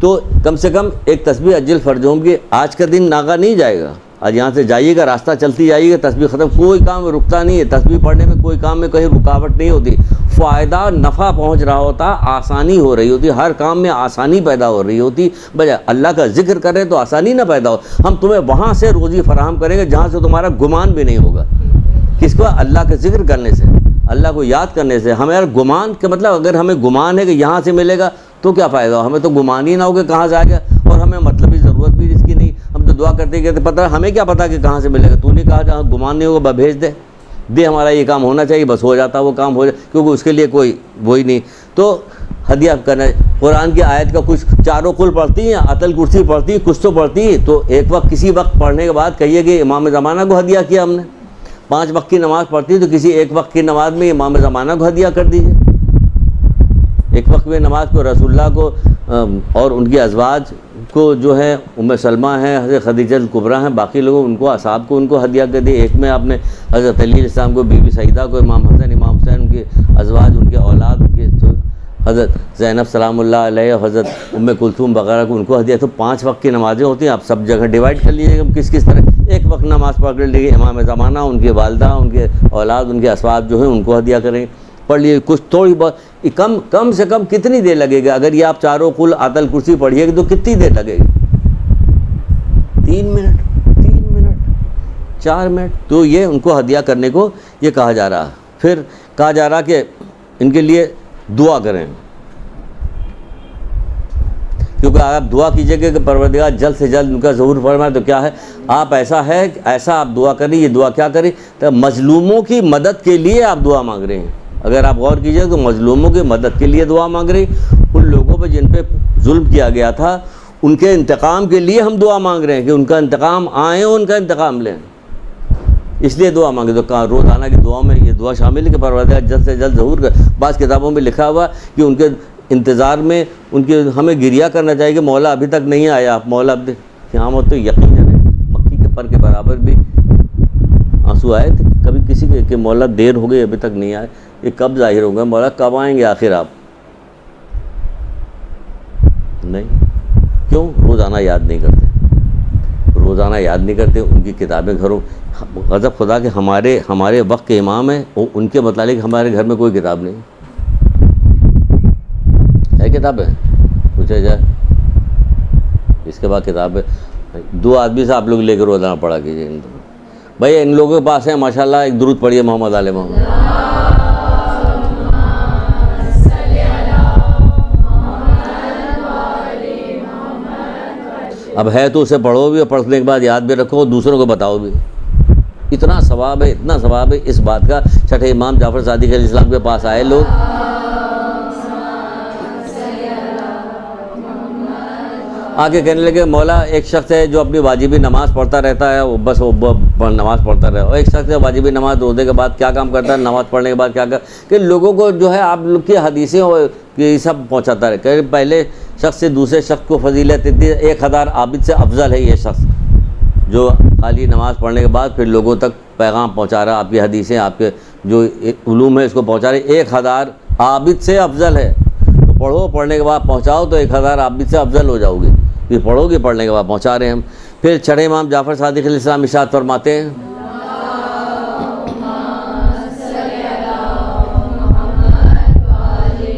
تو کم سے کم ایک تسبیح اجل فرجوم کی. آج کا دن ناگا نہیں جائے گا. آج یہاں سے جائیے گا، راستہ چلتی جائیے گا، تسبیح ختم، کوئی کام رکتا نہیں ہے. تسبیح پڑھنے میں کوئی کام میں کہیں رکاوٹ نہیں ہوتی، فائدہ نفع پہنچ رہا ہوتا، آسانی ہو رہی ہوتی، ہر کام میں آسانی پیدا ہو رہی ہوتی. بجائے اللہ کا ذکر کریں تو آسانی نہ پیدا ہو. ہم تمہیں وہاں سے روزی فراہم کریں گے جہاں سے تمہارا گمان بھی نہیں ہوگا. کس کو؟ اللہ کا ذکر کرنے سے، اللہ کو یاد کرنے سے. ہمیں یار گمان کے مطلب اگر ہمیں گمان ہے کہ یہاں سے ملے گا تو کیا فائدہ ہو؟ ہمیں تو گمان ہی نہ ہو کہ کہاں سے آ گیا، اور ہمیں مطلبی ضرورت بھی اس کی نہیں. ہم تو دعا کرتے کہتے پتہ ہمیں کیا پتہ کہ کہاں سے ملے گا. تو نے کہا جہاں گمان نہیں ہوگا بھیج دے ہمارا یہ کام ہونا چاہیے، بس ہو جاتا وہ کام ہو جائے، کیونکہ اس کے لیے کوئی وہی نہیں. تو ہدیہ کرنا. قرآن کی آیت کا کچھ چاروں کل پڑھتی ہیں، آیت کرسی پڑھتی ہیں، کچھ تو پڑھتی ہیں. تو ایک وقت کسی وقت پڑھنے کے بعد کہیے کہ امام زمانہ کو ہدیہ کیا ہم نے. 5 وقت کی نماز پڑھتی ہے تو کسی ایک وقت کی نماز میں امام زمانہ کو ہدیہ کر دیجیے. ایک وقت میں نماز کو رسول اللہ کو اور ان کی ازواج کو جو ہے ام سلمہ ہیں، حضرت خدیجہ الکبریٰ ہیں، باقی لوگوں ان کو اصحاب کو ان کو ہدیہ کر دی. ایک میں آپ نے حضرت علی علیہ السلام کو، بی بی سعیدہ کو، امام حسن امام حسین، ان کے ازواج، ان کے اولاد، ان کے حضرت زینب سلام اللہ علیہ، حضرت ام کلثوم وغیرہ کو ان کو ہدیہ. تو 5 وقت کی نمازیں ہوتی ہیں. آپ سب جگہ ڈیوائڈ کر لیجیے گا کس طرح. ایک وقت نماز پکڑ لیجیے، امام زمانہ، ان کی والدہ، ان کے اولاد، ان کے اسباب جو ہیں ان کو ہدیہ کریں. پڑھ لیے کچھ تھوڑی بہت. کم سے کم کتنی دیر لگے گا؟ اگر یہ آپ چاروں قل آیت کرسی پڑھیے گا تو کتنی دیر لگے گی؟ 3 منٹ 4 منٹ. تو یہ ان کو ہدیہ کرنے کو یہ کہا جا رہا. پھر کہا جا رہا کہ ان کے لیے دعا کریں، کیونکہ آپ دعا کیجئے کہ پروردگار جلد سے جلد ان کا ظہور فرمائے. تو کیا ہے؟ آپ ایسا آپ دعا کریں. یہ دعا کیا کریں؟ تو مظلوموں کی مدد کے لیے آپ دعا مانگ رہے ہیں. اگر آپ غور کیجئے تو مظلوموں کی مدد کے لیے دعا مانگ رہے ہیں. ان لوگوں پہ جن پہ ظلم کیا گیا تھا ان کے انتقام کے لیے ہم دعا مانگ رہے ہیں کہ ان کا انتقام آئیں، ان کا انتقام لیں، اس لیے دعا مانگے. تو کہا روزانہ کی دعاؤں میں یہ دعا شامل ہے کہ پروردگار جلد سے جلد ظہور کر. بعض کتابوں میں لکھا ہوا کہ ان کے انتظار میں ان کے ہمیں گریہ کرنا چاہیے کہ مولا ابھی تک نہیں آیا. آپ مولا اب قیامت تو یقیناً ہے، مکھی کے پر کے برابر بھی آنسو آئے تھے کبھی کسی کے کہ مولا دیر ہو گئی ابھی تک نہیں آئے، یہ کب ظاہر ہوگا؟ مولا کب آئیں گے آخر آپ؟ نہیں. کیوں؟ روزانہ یاد نہیں کرتے. ان کی کتابیں گھروں. غضب خدا کہ ہمارے وقت کے امام ہیں، ان کے متعلق ہمارے گھر میں کوئی کتاب نہیں ہے. کتاب ہے پوچھا جائے اس کے بعد کتاب ہے. 2 آدمی سے آپ لوگ لے کے روزانہ پڑھا کیجیے. بھائی ان لوگوں کے پاس ہے ماشاءاللہ. ایک درود پڑھیے محمد آل محمد. اب ہے تو اسے پڑھو بھی اور پڑھنے کے بعد یاد بھی رکھو، دوسروں کو بتاؤ بھی. اتنا ثواب ہے اس بات کا. چھٹے امام جعفر صادق علیہ السلام کے پاس آئے لوگ. آگے کہنے لگے مولا ایک شخص ہے جو اپنی واجبی نماز پڑھتا رہتا ہے، وہ بس وہ نماز پڑھتا رہے، اور ایک شخص ہے واجبی نماز روزے کے بعد کیا کام کرتا ہے، نماز پڑھنے کے بعد کیا کہ لوگوں کو جو ہے آپ لوگ کی حدیثیں یہ سب پہنچاتا رہے کہ پہلے شخص سے دوسرے شخص کو فضیلت اتنی 1000 عابد سے افضل ہے یہ شخص جو خالی نماز پڑھنے کے بعد پھر لوگوں تک پیغام پہنچا رہا، آپ کی حدیثیں آپ کے جو علوم ہے اس کو پہنچا رہے، 1000 عابد سے افضل ہے۔ تو پڑھو، پڑھنے کے بعد پہنچاؤ تو 1000 عابد سے افضل ہو جاؤ گے، پھر پڑھو گے، پڑھنے کے بعد پہنچا رہے ہیں ہم۔ پھر چھٹے امام جعفر صادق علیہ السلام ارشاد فرماتے ہیں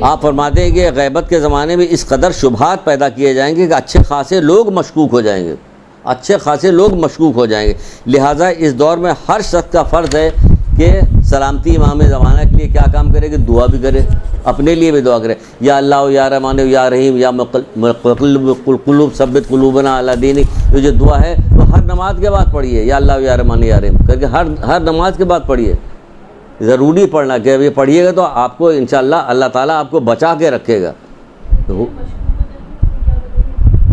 آپ فرماتے ہیں کہ غیبت کے زمانے میں اس قدر شبہات پیدا کیے جائیں گے کہ اچھے خاصے لوگ مشکوک ہو جائیں گے، اچھے خاصے لوگ مشکوک ہو جائیں گے۔ لہٰذا اس دور میں ہر شخص کا فرض ہے کہ سلامتی امام زمانہ کے لیے کیا کام کرے کہ دعا بھی کرے، اپنے لیے بھی دعا کرے، یا اللہ یا رحمان یا رحیم یا مقلب القلوب ثبت قلوبنا علی دینک، یہ جو دعا ہے وہ ہر نماز کے بعد پڑھیے، یا اللہ یا رحمان یا رحیم کر کے ہر نماز کے بعد پڑھیے، ضروری پڑھنا کہ یہ پڑھیے گا تو آپ کو انشاءاللہ اللہ تعالیٰ آپ کو بچا کے رکھے گا۔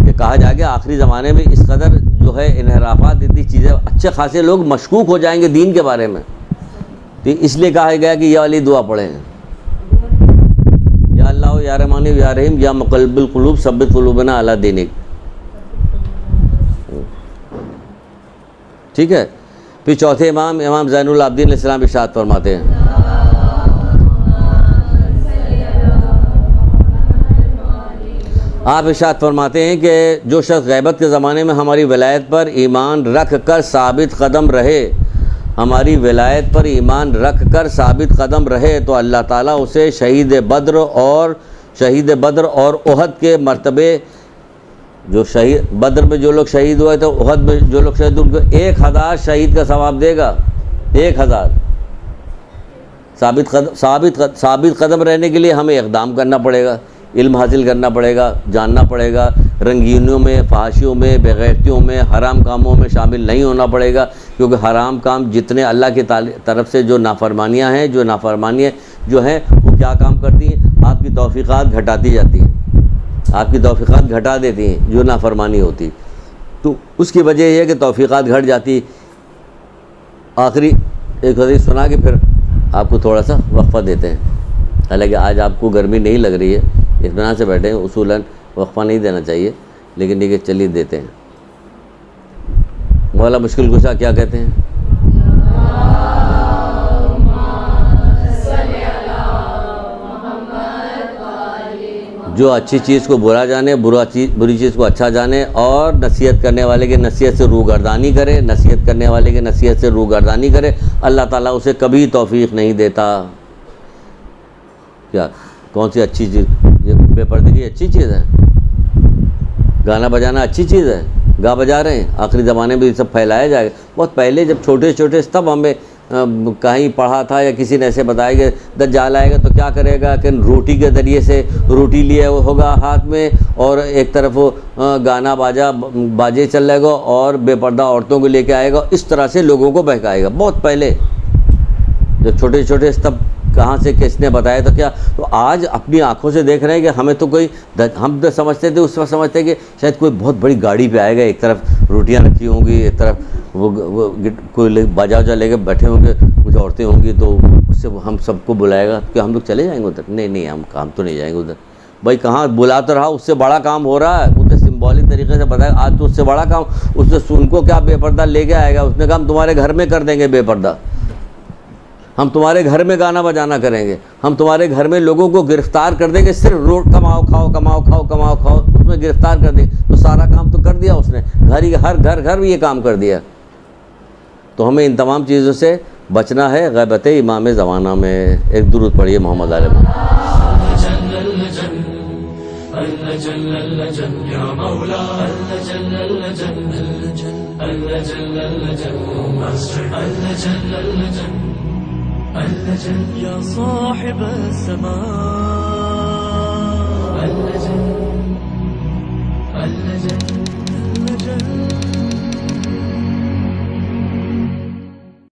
یہ کہا جائے گا آخری زمانے میں اس قدر جو ہے انحرافات، اتنی چیزیں، اچھے خاصے لوگ مشکوک ہو جائیں گے دین کے بارے میں، تو اس لیے کہا گیا کہ یہ والی دعا پڑھیں، یا اللہ یا رحمان یا رحیم یا مقلب القلوب ثبت قلوبنا علی دینک، ٹھیک ہے۔ پھر چوتھے امام زین العابدین علیہ السلام ارشاد فرماتے ہیں آپ ارشاد فرماتے ہیں کہ جو شخص غیبت کے زمانے میں ہماری ولایت پر ایمان رکھ کر ثابت قدم رہے، ہماری ولایت پر ایمان رکھ کر ثابت قدم رہے تو اللہ تعالیٰ اسے شہید بدر اور احد کے مرتبے، جو شہید بدر میں جو لوگ شہید ہوئے تھے، احد میں جو لوگ شہید ہوئے، ان کو 1000 شہید کا ثواب دے گا، 1000۔ ثابت قدم رہنے کے لیے ہمیں اقدام کرنا پڑے گا، علم حاصل کرنا پڑے گا، جاننا پڑے گا، رنگینیوں میں، فحاشیوں میں، بےغیرتیوں میں، حرام کاموں میں شامل نہیں ہونا پڑے گا، کیونکہ حرام کام جتنے اللہ کی طرف سے جو نافرمانیاں ہیں، جو نافرمانیاں جو ہیں وہ کیا کام کرتی ہیں، آپ کی توفیقات گھٹاتی جاتی ہیں، آپ کی توفیقات گھٹا دیتی ہیں جو نافرمانی ہوتی، تو اس کی وجہ یہ ہے کہ توفیقات گھٹ جاتی۔ آخری ایک حدیث سنا کے پھر آپ کو تھوڑا سا وقفہ دیتے ہیں، حالانکہ آج آپ کو گرمی نہیں لگ رہی ہے، اطمینان سے بیٹھے ہیں، اصولاً وقفہ نہیں دینا چاہیے، لیکن ٹھیک ہے چلیے دیتے ہیں۔ مولا مشکل کشا کیا کہتے ہیں؟ جو اچھی چیز کو برا جانے، بری چیز کو اچھا جانے، اور نصیحت کرنے والے کی نصیحت سے روگردانی کرے، نصیحت کرنے والے کی نصیحت سے روگردانی کرے، اللہ تعالیٰ اسے کبھی توفیق نہیں دیتا۔ کیا کون سی اچھی چیز؟ یہ بے پردگی اچھی چیز ہے، گانا بجانا اچھی چیز ہے، گا بجا رہے ہیں، آخری زمانے میں یہ سب پھیلایا جائے گا۔ بہت پہلے جب چھوٹے چھوٹے تب ہمیں کہیں پڑھا تھا یا کسی نے ایسے بتایا کہ دجال آئے گا تو کیا کرے گا کہ روٹی کے ذریعے سے روٹی لیے ہوگا ہاتھ میں، اور ایک طرف گانا باجے چل رہے گا اور بے پردہ عورتوں کو لے کے آئے گا، اس طرح سے لوگوں کو بہکائے گا۔ بہت پہلے جب چھوٹے چھوٹے تب کہاں سے کس نے بتایا تو کیا، تو آج اپنی آنکھوں سے دیکھ رہے ہیں کہ ہمیں تو کوئی، ہم تو سمجھتے تھے اس وقت سمجھتے کہ شاید کوئی بہت بڑی گاڑی پہ آئے گا، ایک طرف روٹیاں رکھی ہوں گی، ایک طرف وہ کوئی باجا وجا لے کے بیٹھے ہوں گے، کچھ عورتیں ہوں گی، تو اس سے ہم سب کو بلائے گا کہ ہم لوگ چلے جائیں گے ادھر۔ نہیں ہم کام تو نہیں جائیں گے ادھر، بھائی کہاں بلا تو رہا، اس سے بڑا کام ہو رہا ہے، وہ تو سمبولک طریقے سے بتایا، آج تو اس سے بڑا کام، اس سے سن کو کیا بے پردہ لے کے آئے گا، اس نے کہا ہم تمہارے گھر میں کر دیں گے بے پردہ، ہم تمہارے گھر میں گانا بجانا کریں گے، ہم تمہارے گھر میں لوگوں کو گرفتار کر دیں گے، صرف روٹ کماؤ کھاؤ اس میں گرفتار کر دیں، تو سارا کام تو کر دیا اس نے، ہر گھر یہ کام کر دیا۔ تو ہمیں ان تمام چیزوں سے بچنا ہے غیبت امام زمانہ میں۔ ایک درود پڑھیے محمد علیہ يا صاحب السماء